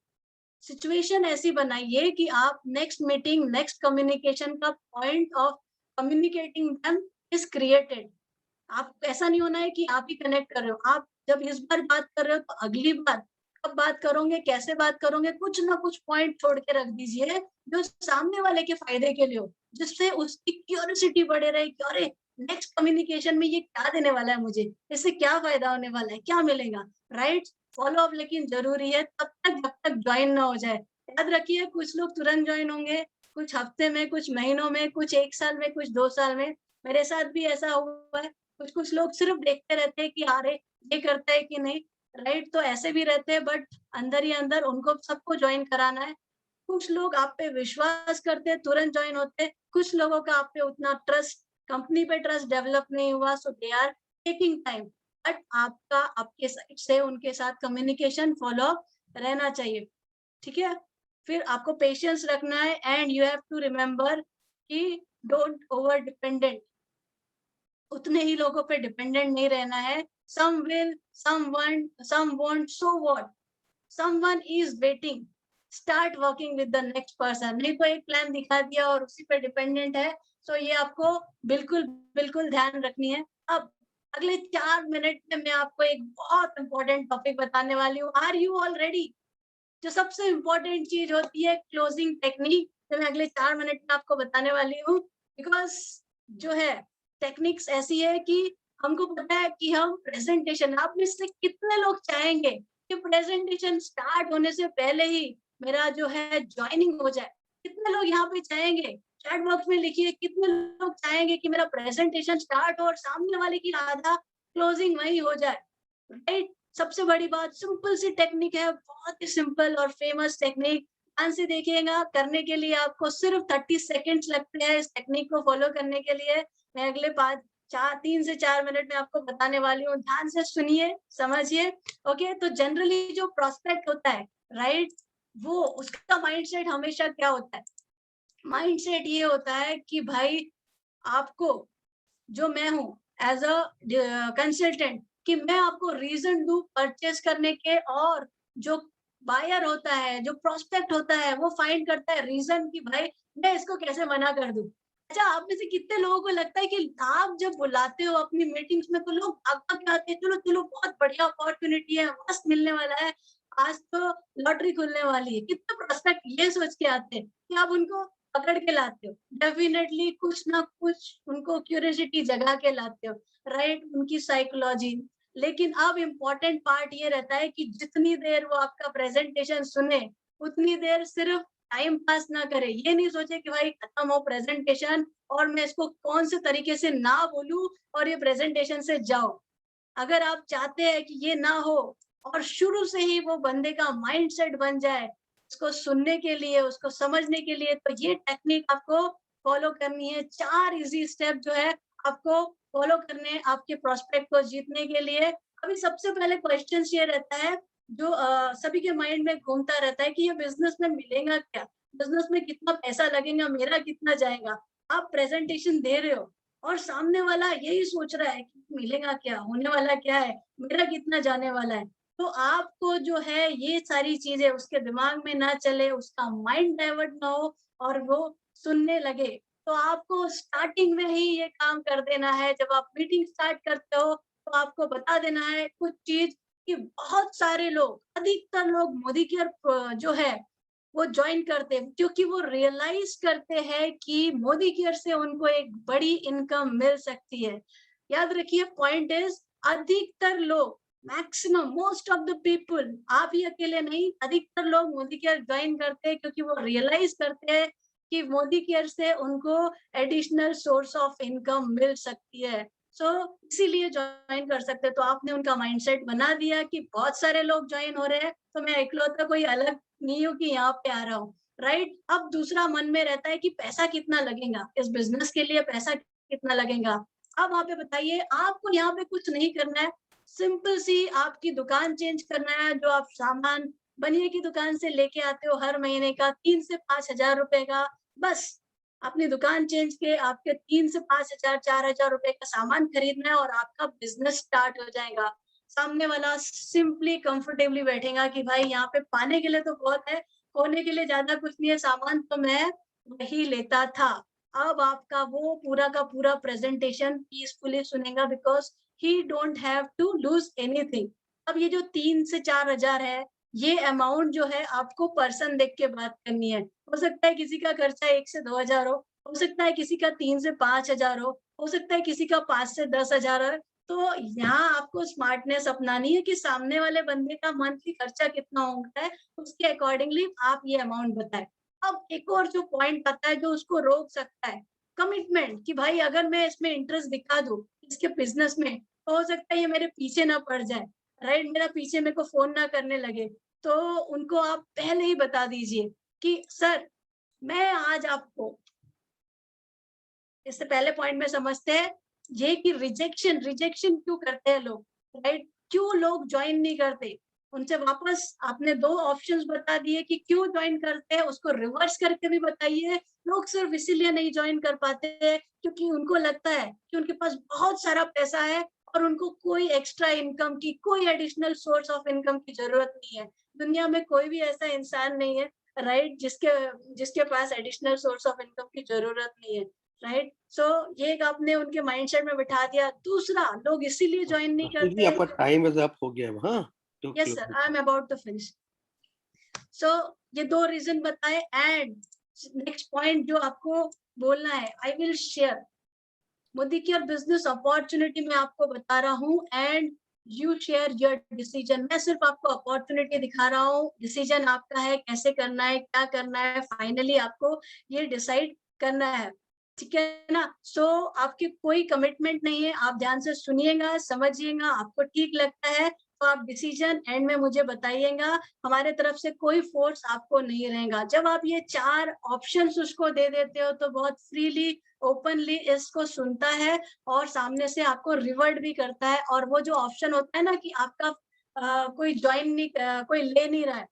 सिचुएशन ऐसी बनाइए कि आप नेक्स्ट मीटिंग, नेक्स्ट कम्युनिकेशन का point of communicating them is created. आप ऐसा नहीं होना है कि आप ही कनेक्ट कर रहे हो। आप जब इस बार बात कर रहे हो तो अगली बार कब बात करोगे, कैसे बात करोगे, कुछ ना कुछ पॉइंट छोड़ के रख दीजिए जो सामने वाले के फायदे के लिए हो, जिससे उसकी क्यूरियोसिटी बढ़े रहे कि अरे नेक्स्ट कम्युनिकेशन में ये क्या देने वाला है, मुझे इससे क्या फायदा होने वाला है, क्या मिलेगा, राइट? फॉलो अप लेकिन जरूरी है तब तक जब तक ज्वाइन ना हो जाए। याद रखिए, कुछ लोग तुरंत ज्वाइन होंगे, कुछ हफ्ते में, कुछ महीनों में, कुछ 1 साल में, कुछ 2 साल में। मेरे साथ भी ऐसा हुआ है। कुछ लोग सिर्फ देखते रहते हैं कि अरे ये करता है कि नहीं, राइट? तो ऐसे भी रहते हैं, बट अंदर ही अंदर उनको सबको ज्वाइन कराना है। कुछ लोग आप पे विश्वास करते हैं, तुरंत ज्वाइन होते हैं। कुछ लोगों का आप पे उतना ट्रस्ट, कंपनी पे ट्रस्ट डेवलप नहीं हुआ, so they are taking time. But आपका आपके साइड से उनके साथ कम्युनिकेशन, फॉलो अप रहना चाहिए, ठीक है? फिर आपको पेशेंस रखना है and you have to remember कि डोंट ओवर डिपेंडेंट, उतने ही लोगों पे डिपेंडेंट नहीं रहना है. Some will, some want, some won't, so what? Someone is waiting. Start working with the next person. नहीं तो एक प्लान दिखा दिया और उसी पे डिपेंडेंट है, तो ये आपको बिल्कुल बिल्कुल ध्यान रखनी है. अब अगले 4 मिनट में मैं आपको एक बहुत इंपॉर्टेंट टॉपिक बताने वाली हूँ. Are you all ready? जो सबसे इम्पोर्टेंट चीज होती है क्लोजिंग टेक्निक, जो मैं अगले 4 मिनट में आपको बताने वाली हूँ. बिकॉज जो है टेक्निक्स ऐसी है कि हमको पता है कि हम प्रेजेंटेशन, आप में से कितने लोग चाहेंगे कि प्रेजेंटेशन स्टार्ट होने से पहले ही मेरा जो है ज्वाइनिंग हो जाए? कितने लोग यहाँ पे चाहेंगे? चैट बॉक्स में लिखिए कितने लोग चाहेंगे कि मेरा प्रेजेंटेशन स्टार्ट हो और सामने वाले की आधा क्लोजिंग वही हो जाए. राइट? सबसे बड़ी बात, सिंपल सी टेक्निक है, बहुत ही सिंपल और फेमस टेक्निक. ध्यान से देखिएगा, करने के लिए आपको सिर्फ 30 सेकेंड्स लगते हैं इस टेक्निक को फॉलो करने के लिए. मैं अगले 3 से 4 मिनट में आपको बताने वाली हूँ. ध्यान से सुनिए, समझिए. ओके, तो जनरली जो प्रोस्पेक्ट होता है, राइट, वो उसका माइंडसेट हमेशा क्या होता है? माइंडसेट ये होता है कि भाई आपको, जो मैं हूँ एज अ कंसल्टेंट, कि मैं आपको रीजन दूं परचेस करने के, और जो बायर होता है, जो प्रोस्पेक्ट होता है, वो फाइंड करता है रीजन कि भाई मैं इसको कैसे मना कर दूं. अच्छा, आप में से कितने लोगों को लगता है कि आप जब बुलाते हो अपनी मीटिंग्स में तो लोग भाग के आते हैं, चलो चलो बहुत बढ़िया अपॉर्चुनिटी है, मस्त मिलने वाला है, आज तो लॉटरी खुलने वाली है. कितने प्रोस्पेक्ट ये सोच के आते हैं कि आप उनको पकड़ के लाते हो? डेफिनेटली कुछ ना कुछ उनको क्यूरियोसिटी जगा के लाते हो, राइट, उनकी साइकोलॉजी. लेकिन अब इम्पोर्टेंट पार्ट ये रहता है कि जितनी देर वो आपका प्रेजेंटेशन सुने, उतनी देर सिर्फ टाइम पास ना करे. ये नहीं सोचे कि भाई खत्म हो प्रेजेंटेशन और मैं इसको कौन से तरीके से ना बोलूं और ये प्रेजेंटेशन से जाओ. अगर आप चाहते हैं कि ये ना हो और शुरू से ही वो बंदे का माइंडसेट बन जाए उसको सुनने के लिए, उसको समझने के लिए, तो ये टेक्निक आपको फॉलो करनी है. 4 इजी स्टेप जो है आपको फॉलो करने हैं आपके प्रोस्पेक्ट को जीतने के लिए. अभी सबसे पहले क्वेश्चन ये रहता है जो सभी के माइंड में घूमता रहता है कि ये बिजनेस में मिलेगा क्या, बिजनेस में कितना पैसा लगेगा, मेरा कितना जाएगा. आप प्रेजेंटेशन दे रहे हो और सामने वाला यही सोच रहा है कि मिलेगा क्या, होने वाला क्या है, मेरा कितना जाने वाला है. तो आपको जो है ये सारी चीजें उसके दिमाग में ना चले, उसका माइंड डाइवर्ट ना हो और वो सुनने लगे. तो आपको स्टार्टिंग में ही ये काम कर देना है. जब आप मीटिंग स्टार्ट करते हो तो आपको बता देना है कुछ चीज कि बहुत सारे लोग, अधिकतर लोग मोदी केयर जो है वो ज्वाइन करते हैं क्योंकि वो रियलाइज करते हैं कि मोदी केयर से उनको एक बड़ी इनकम मिल सकती है. याद रखिए, पॉइंट इज अधिकतर लोग, maximum, most of the people, आप ही अकेले नहीं, अधिकतर लोग मोदी केयर ज्वाइन करते हैं क्योंकि वो रियलाइज करते हैं कि मोदी केयर से उनको एडिशनल सोर्स ऑफ इनकम मिल सकती है. सो इसीलिए ज्वाइन कर सकते हैं. तो आपने उनका माइंडसेट बना दिया कि बहुत सारे लोग ज्वाइन हो रहे हैं तो मैं इकलौता कोई अलग नहीं हूँ कि यहाँ पे आ रहा हूँ, राइट. अब दूसरा मन में रहता है कि पैसा कितना लगेगा इस बिजनेस के लिए, पैसा कितना लगेगा. अब वहाँ पे बताइए, आपको यहाँ पे कुछ नहीं करना है, सिंपल सी आपकी दुकान चेंज करना है. जो आप सामान बनिए की दुकान से लेके आते हो हर महीने का 3 से 5 हजार रुपए का, बस अपनी दुकान चेंज के आपके 3 से 5 हजार, 4 हजार रुपए का सामान खरीदना है और आपका बिजनेस स्टार्ट हो जाएगा. सामने वाला सिंपली कंफर्टेबली बैठेगा कि भाई यहाँ पे पाने के लिए तो बहुत है, खोने के लिए ज्यादा कुछ नहीं है, सामान तो मैं वही लेता था. अब आपका वो पूरा का पूरा प्रेजेंटेशन पीसफुली सुनेगा because he don't have to lose anything. अब ये जो 3 से 4 हजार है, ये अमाउंट जो है आपको पर्सन देख के बात करनी है. हो सकता है किसी का खर्चा 1 से 2 हजार हो सकता है किसी का 3 से 5 हजार हो सकता है किसी का 5 से 10 हजार हो. तो यहाँ आपको स्मार्टनेस अपनानी है कि सामने वाले बंदे का मंथली खर्चा कितना होता है, उसके अकॉर्डिंगली आप ये अमाउंट बताएं. अब एक और जो पॉइंट आता है जो उसको रोक सकता है, कमिटमेंट, कि भाई अगर मैं इसमें इंटरेस्ट दिखा दूं इसके बिजनेस में तो हो सकता है ये मेरे पीछे ना पड़ जाए, राइट, मेरा पीछे मेरे को फोन ना करने लगे. तो उनको आप पहले ही बता दीजिए कि सर मैं आज आपको, इससे पहले पॉइंट में समझते हैं ये कि रिजेक्शन क्यों करते हैं लोग, राइट, क्यों लोग ज्वाइन नहीं करते. उनसे वापस आपने 2 ऑप्शंस बता दिए कि क्यों ज्वाइन करते हैं, उसको रिवर्स करके भी बताइए। लोग सिर्फ इसीलिए नहीं ज्वाइन कर पाते हैं क्योंकि उनको लगता है कि उनके पास बहुत सारा पैसा है और उनको कोई एक्स्ट्रा इनकम की, कोई एडिशनल सोर्स ऑफ इनकम की जरूरत नहीं है। दुनिया में कोई भी ऐसा इंसान नहीं है, राइट, जिसके पास एडिशनल सोर्स ऑफ इनकम की जरूरत नहीं है, राइट। सो ये एक आपने उनके माइंडसेट में बिठा दिया। दूसरा, लोग इसीलिए ज्वाइन नहीं करते हैं। आपका टाइम इज अप हो गया। हाँ, yes sir, I am about to finish. So ये 2 रीजन बताए एंड नेक्स्ट पॉइंट जो आपको बोलना है, I will share Modi care business opportunity मैं आपको बता रहा हूँ and you share your decision. मैं सिर्फ आपको अपॉर्चुनिटी दिखा रहा हूँ, डिसीजन आपका है, कैसे करना है, क्या करना है, फाइनली आपको ये डिसाइड करना है, ठीक है ना। सो आपकी कोई कमिटमेंट नहीं है, आप ध्यान से सुनिएगा, समझिएगा, आपको ठीक लगता है तो आप डिसीजन एंड में मुझे बताइएगा। हमारे तरफ से कोई फोर्स आपको नहीं रहेगा। जब आप ये 4 ऑप्शंस उसको दे देते हो तो बहुत फ्रीली, ओपनली इसको सुनता है और सामने से आपको रिवर्ट भी करता है। और वो जो ऑप्शन होता है ना कि आपका कोई ज्वाइन नहीं, कोई ले नहीं रहा है,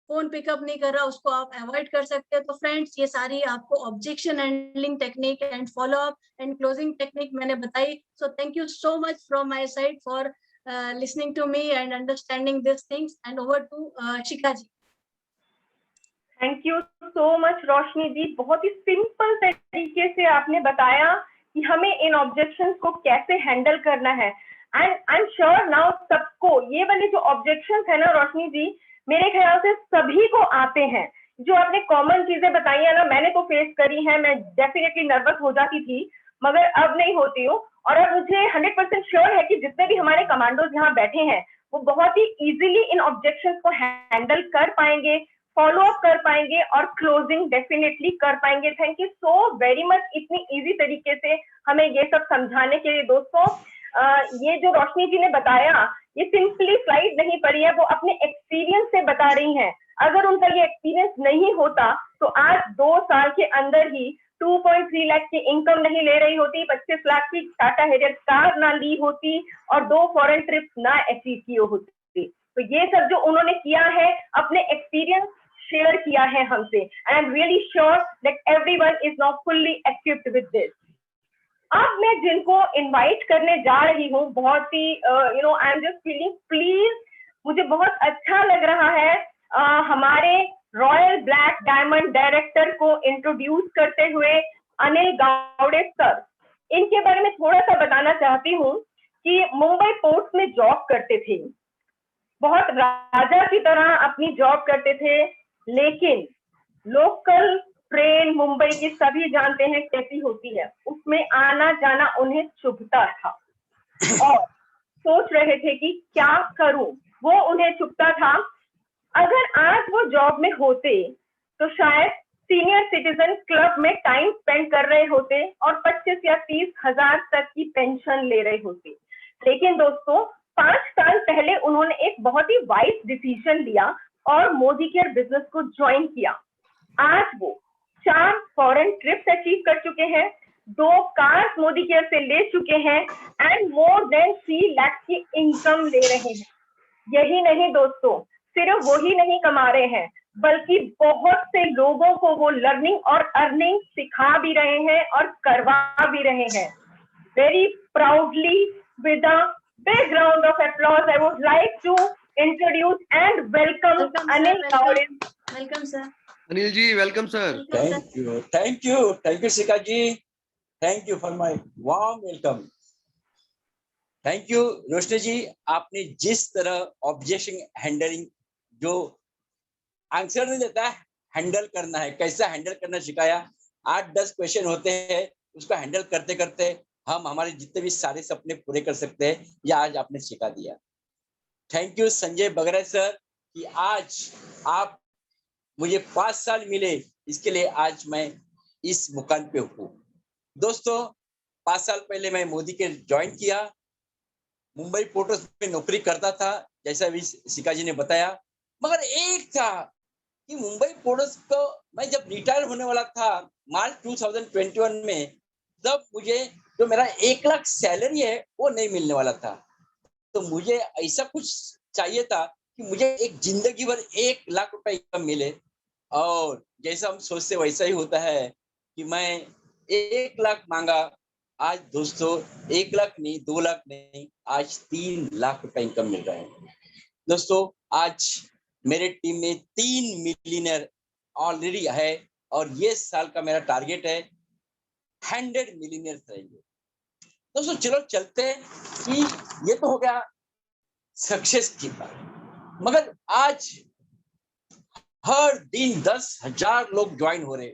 फोन पिकअप नहीं कर रहा, उसको आप अवॉइड कर सकते हैं। तो फ्रेंड्स, ये सारी आपको objection handling technique and follow up and closing technique मैंने बताई। सो thank you so much from my side for listening to me and understanding these things, and over to Shikha ji. Thank you so much Roshni ji, बहुत ही simple तरीके से आपने बताया कि हमें इन ऑब्जेक्शंस को कैसे हैंडल करना है। And I am sure now सबको ये वाले जो ऑब्जेक्शंस है ना रोशनी जी, मेरे ख्याल से सभी को आते हैं। जो आपने कॉमन चीजें बताई है ना, मैंने तो फेस करी है, मैं डेफिनेटली नर्वस हो जाती थी मगर अब नहीं होती हूँ। और अब मुझे 100% श्योर है कि जितने भी हमारे कमांडोज यहाँ बैठे हैं वो बहुत ही इजीली इन ऑब्जेक्शंस को हैंडल कर पाएंगे, फॉलो अप कर पाएंगे और क्लोजिंग डेफिनेटली कर पाएंगे। Thank you so very much इतनी इजी तरीके से हमें ये सब समझाने के लिए। दोस्तों, ये जो रोशनी जी ने बताया, ये सिंपली स्लाइड नहीं पढ़ी है, वो अपने एक्सपीरियंस से बता रही हैं। अगर उनका ये एक्सपीरियंस नहीं होता तो आज 2 साल के अंदर ही 2.3 लाख की इनकम नहीं ले रही होती, 25 लाख की टाटा हैरियर कार ना ली होती और 2 फॉरेन ट्रिप्स ना अचीव की होती। तो ये सब जो उन्होंने किया है, अपने एक्सपीरियंस शेयर किया है हमसे, and I am really sure that everyone is now fully equipped with this. अब मैं जिनको इनवाइट करने जा रही हूँ, बहुत ही I am just feeling please, मुझे बहुत अच्छा लग रहा है हमारे रॉयल ब्लैक डायमंड डायरेक्टर को इंट्रोड्यूस करते हुए अनिल गावड़े सर। इनके बारे में थोड़ा सा बताना चाहती हूँ कि मुंबई पोर्ट्स में जॉब करते थे, बहुत राजा की तरह अपनी जॉब करते थे, लेकिन लोकल ट्रेन मुंबई की सभी जानते हैं कैसी होती है, उसमें आना जाना उन्हें चुभता था और सोच रहे थे कि क्या करूं, वो उन्हें चुभता था। अगर आज वो जॉब में होते तो शायद सीनियर सिटीजन क्लब में टाइम स्पेंड कर रहे होते और 25 या 30 हजार तक की पेंशन ले रहे होते। लेकिन दोस्तों, 5 साल पहले उन्होंने एक बहुत ही वाइज डिसीजन लिया और मोदी केयर बिजनेस को ज्वाइन किया। आज वो 4 फॉरेन ट्रिप्स अचीव कर चुके हैं, 2 कार्स मोदी केयर से ले चुके हैं एंड मोर देन 3 लाख की इनकम ले रहे हैं। यही नहीं दोस्तों, सिर्फ वो ही नहीं कमा रहे हैं, बल्कि बहुत से लोगों को वो लर्निंग और अर्निंग सिखा भी रहे हैं और करवा भी रहे हैं। Very proudly, with a big round of applause, I would like to introduce and welcome Anil Gawde. Welcome sir. Anil ji, welcome sir. Thank you Shikha ji, thank you for my warm welcome. Thank you Roshni ji, आपने जिस तरह ऑब्जेक्शन हैंडलिंग जो answer नहीं देता है, handle करना है, कैसा हैंडल करना सिखाया। 8-10 क्वेश्चन होते हैं, उसको हैंडल करते करते हम हमारे जितने भी सारे सपने पूरे कर सकते हैं, ये आज आपने सिखा दिया। थैंक यू संजय बगरा सर कि आज आप मुझे 5 साल मिले, इसके लिए आज मैं इस मुकाम पे हूँ। दोस्तों, 5 साल पहले मैं मोदी के ज्वाइन किया, मुंबई पोर्ट्स में नौकरी करता था, जैसा भी शिखा जी ने बताया। मगर एक था कि मुंबई पोर्ट्स को मैं जब रिटायर होने वाला था मार्च 2021 में, तब मुझे जो मेरा 1 लाख सैलरी है वो नहीं मिलने वाला था। तो मुझे ऐसा कुछ चाहिए था कि मुझे एक जिंदगी भर 1 लाख रुपए इनकम मिले, और जैसा हम सोचते वैसा ही होता है कि मैं 1 लाख मांगा, आज दोस्तों 1 लाख नहीं, 2 लाख नहीं, आज 3 लाख रुपए इनकम मिल रहा है। दोस्तों आज मेरे टीम में 3 मिलियनर ऑलरेडी है, और ये साल का मेरा टारगेट है 100 मिलियनर रहेंगे। दोस्तों चलो चलते हैं कि ये तो हो गया सक्सेस की बात, मगर आज हर दिन 10,000 लोग ज्वाइन हो रहे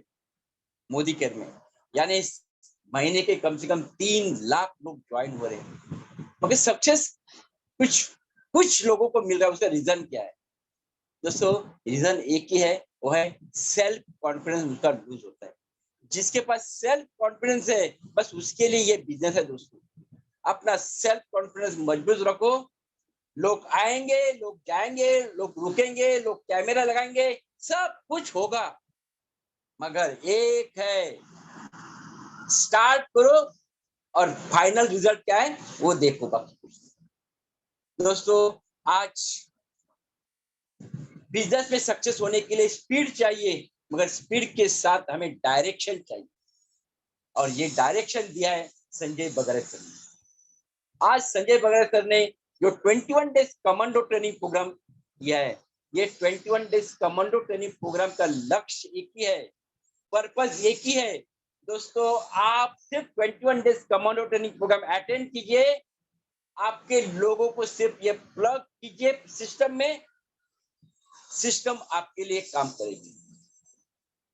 मोदी केयर में, यानी महीने के कम से कम 3 लाख लोग ज्वाइन हो रहे हैं। मगर सक्सेस कुछ लोगों को मिल रहा है, उसका रीजन क्या है दोस्तों? रीजन एक ही है, वो है सेल्फ कॉन्फिडेंस उनका लूज होता है। जिसके पास सेल्फ कॉन्फिडेंस है बस उसके लिए ये बिजनेस है दोस्तों। अपना सेल्फ कॉन्फिडेंस मजबूत रखो, लोग आएंगे, लोग जाएंगे, लोग रुकेंगे, लोग कैमरा लगाएंगे, सब कुछ होगा, मगर एक है स्टार्ट करो और फाइनल रिजल्ट क्या है वो देखो, बाकी कुछ नहीं। दोस्तों आज बिजनेस में सक्सेस होने के लिए स्पीड चाहिए, मगर स्पीड के साथ हमें डायरेक्शन चाहिए, और ये डायरेक्शन दिया है संजय बगरेकर ने। आज संजय बगरेकर ने जो 21 डेज कमांडो ट्रेनिंग प्रोग्राम किया है, ये 21 डेज कमांडो ट्रेनिंग प्रोग्राम का लक्ष्य एक ही है, पर्पस एक ही है दोस्तों। आप सिर्फ 21 days commando training program attend कीजिए, आपके लोगों को सिर्फ ये प्लग कीजिए सिस्टम में, सिस्टम आपके लिए काम करेगी।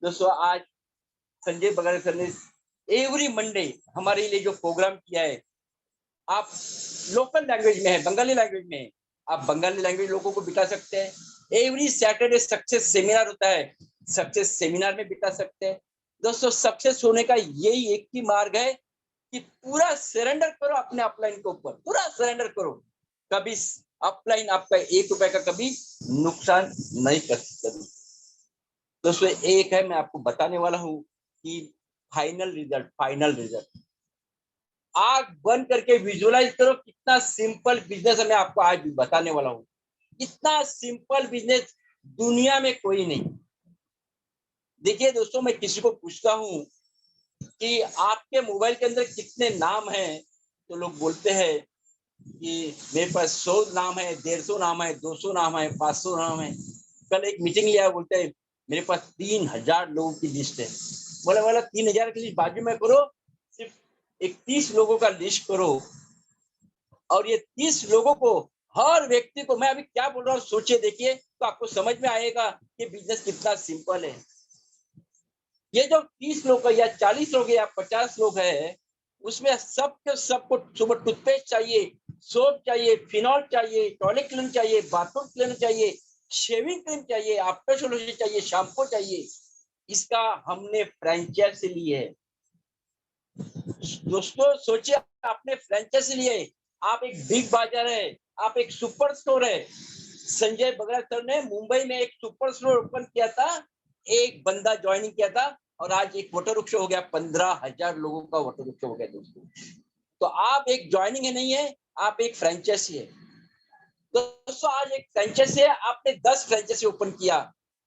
दोस्तों आज संजय बगरेकर ने एवरी मंडे हमारे लिए जो प्रोग्राम किया है, आप लोकल लैंग्वेज में है, बंगाली लैंग्वेज में है, आप बंगाली लैंग्वेज लोगों को बिठा सकते हैं। एवरी सैटरडे सक्सेस सेमिनार होता है, सक्सेस सेमिनार में बिठा सकते हैं। दोस्तों सक्सेस होने का यही एक ही मार्ग है कि पूरा सरेंडर करो अपने अपलाइन के ऊपर, पूरा सरेंडर करो। कभी अपलाइन आपका 1 रुपए का कभी नुकसान नहीं कर सकता। दोस्तों एक है, मैं आपको बताने वाला हूँ कि फाइनल रिजल्ट आग बंद करके विजुअलाइज करो, कितना सिंपल बिजनेस है। मैं आपको आज भी बताने वाला हूँ, इतना सिंपल बिजनेस दुनिया में कोई नहीं। देखिए दोस्तों, मैं किसी को पूछता हूँ कि आपके मोबाइल के अंदर कितने नाम हैं, तो लोग बोलते हैं कि मेरे पास 100 नाम है, 150 नाम है, 200 नाम है, 500 नाम है। कल एक मीटिंग लिया, बोलते हैं मेरे पास 3000 लोगों की लिस्ट है। बोला 3000 की लिस्ट बाजू में करो, सिर्फ 31 लोगों का लिस्ट करो, और ये 30 लोगों को, हर व्यक्ति को, मैं अभी क्या बोल रहा हूँ सोचिए, देखिए, तो आपको समझ में आएगा कि बिजनेस कितना सिंपल है। ये जो 30 लोग है या 40 लोग है या 50 लोग है, उसमें सबको सुबह टूथपेस्ट चाहिए, सोप चाहिए, फिनॉल चाहिए, टॉयलेट क्लीनर चाहिए, बाथरूम क्लीनर चाहिए, शेविंग क्रीम चाहिए, आफ्टर शेव लोशन चाहिए, शैम्पू चाहिए। इसका हमने फ्रेंचाइजी ली है दोस्तों। सोचिए, आपने फ्रेंचाइजी लिए, आप एक बिग बाजार है, आप एक सुपर स्टोर है। संजय बगरेकर ने मुंबई में एक सुपर स्टोर ओपन किया था, एक बंदा ज्वाइनिंग किया था, और आज एक वोटर वृक्ष हो गया, 15,000 लोगों का वोटर वृक्ष हो गया दोस्तों। तो आप एक ज्वाइनिंग है नहीं है, आप एक फ्रेंचाइजी है दोस्तों। आज एक फ्रेंचाइजी है, आपने 10 फ्रेंचाइजी ओपन किया,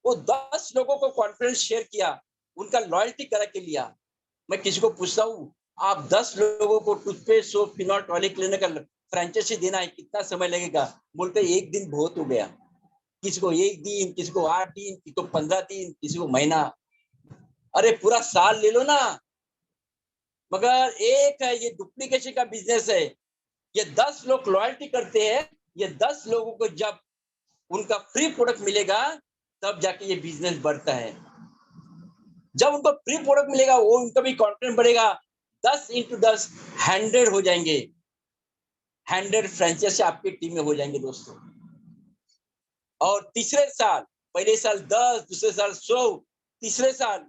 वो 10 लोगों को कॉन्फिडेंस शेयर किया, उनका लॉयल्टी करा के लिया। मैं किसी को पूछता हूँ, आप 10 लोगों को toothpaste, soap, phenol, toilet cleaner का फ्रेंचाइजी देना है, कितना समय लगेगा? बोलते 1 दिन बहुत हो गया। किसी को 1 दिन, किसी को 8 दिन, किसी को 15 दिन, किसी को महीना। अरे पूरा साल ले लो ना। मगर एक है, ये डुप्लीकेशन का बिजनेस है। ये 10 लोग लॉयल्टी करते हैं, ये 10 लोगों को जब उनका फ्री प्रोडक्ट मिलेगा तब जाके ये बिजनेस बढ़ता है। जब उनको फ्री प्रोडक्ट मिलेगा, वो उनका भी कॉन्फिडेंस बढ़ेगा। 10 × 10 100 हो जाएंगे, 100 फ्रेंचाइजी आपकी टीम में हो जाएंगे दोस्तों। और तीसरे साल, पहले साल 10, दूसरे साल 100, तीसरे साल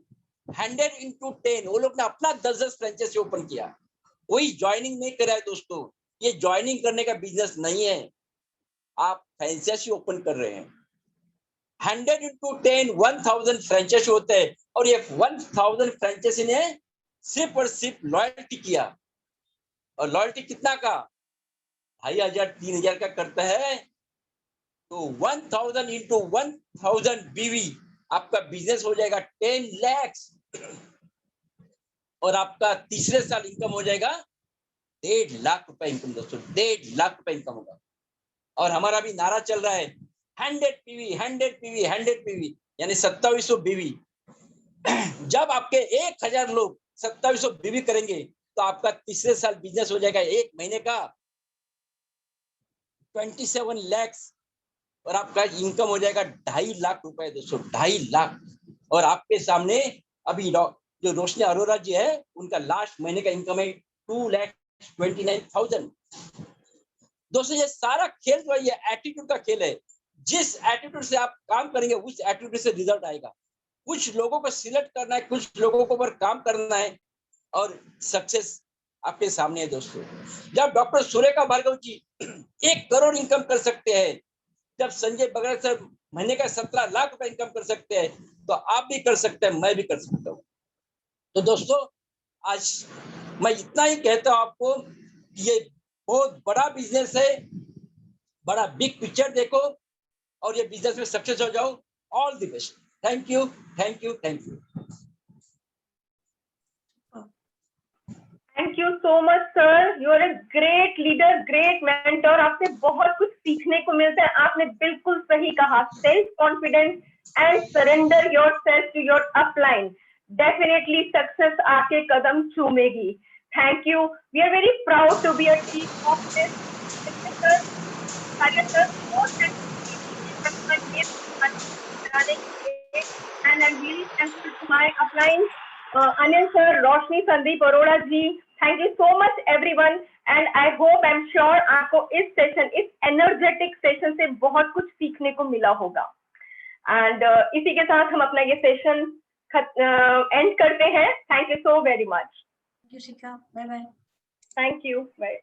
100 × 10, वो लोग ने अपना 10-10 फ्रेंचाइजी ओपन किया। कोई ज्वाइनिंग नहीं करा है दोस्तों, ये ज्वाइनिंग करने का बिजनेस नहीं है, आप फ्रेंचाइजी ओपन कर रहे हैं। 100 × 10 1000 फ्रेंचाइजी होते हैं, और ये 1000 फ्रेंचाइजी ने सिर्फ और सिर्फ लॉयल्टी किया। और लॉयल्टी कितना का? 2500 3000 का करता है। तो 1000 into 1000 बीवी आपका बिजनेस हो जाएगा 10 lakhs और आपका तीसरे साल इनकम हो जाएगा 1.5 लाख रुपए इनकम। दोस्तों 1.5 लाख रुपए इनकम होगा। और हमारा भी नारा चल रहा है 100 पीवी 100 पीवी 100 पीवी यानी 2700 बीवी। जब आपके 1000 लोग 2700 बीवी करेंगे तो आपका तीसरे साल बिजनेस हो जाएगा एक महीने का 27 lakhs और आपका इनकम हो जाएगा 2.5 लाख रुपए। दोस्तों 2.5 लाख। और आपके सामने अभी जो रोशनी अरोरा जी है उनका लास्ट महीने का इनकम है 2,29,000। दोस्तों ये सारा खेल जो है ये एटीट्यूड का खेल है। जिस एटीट्यूड से आप काम करेंगे उस एटीट्यूड से रिजल्ट आएगा। कुछ लोगों को सिलेक्ट करना है, कुछ लोगों को ऊपर काम करना है और सक्सेस आपके सामने है। दोस्तों जब डॉक्टर सुरेखा भार्गव जी 1 करोड़ इनकम कर सकते हैं, जब संजय बगैर सर महीने का 17 लाख रुपए इनकम कर सकते हैं, तो आप भी कर सकते हैं, मैं भी कर सकता हूँ। तो दोस्तों आज मैं इतना ही कहता हूँ आपको कि ये बहुत बड़ा बिजनेस है, बड़ा बिग पिक्चर देखो और ये बिजनेस में सक्सेस हो जाओ। All the best. Thank you thank you thank you. Thank you so much sir, you are a great leader, great mentor. आपसे बहुत कुछ सीखने को मिलता है। आपने बिल्कुल सही कहा, self confidence and surrender yourself to your upline, definitely success आपके कदम चूमेगी। Thank you. We are very proud to be a team of this and I'm really thankful to my upline Anil sir, Roshni, Sandeep Arora ji. Thank you so much everyone and I hope, I'm sure आपको इस session, इस energetic session से बहुत कुछ सीखने को मिला होगा। एंड इसी के साथ हम अपना ये सेशन एंड करते हैं। Thank you so very much. Thank you, Shikha. Bye bye. Thank you. Bye.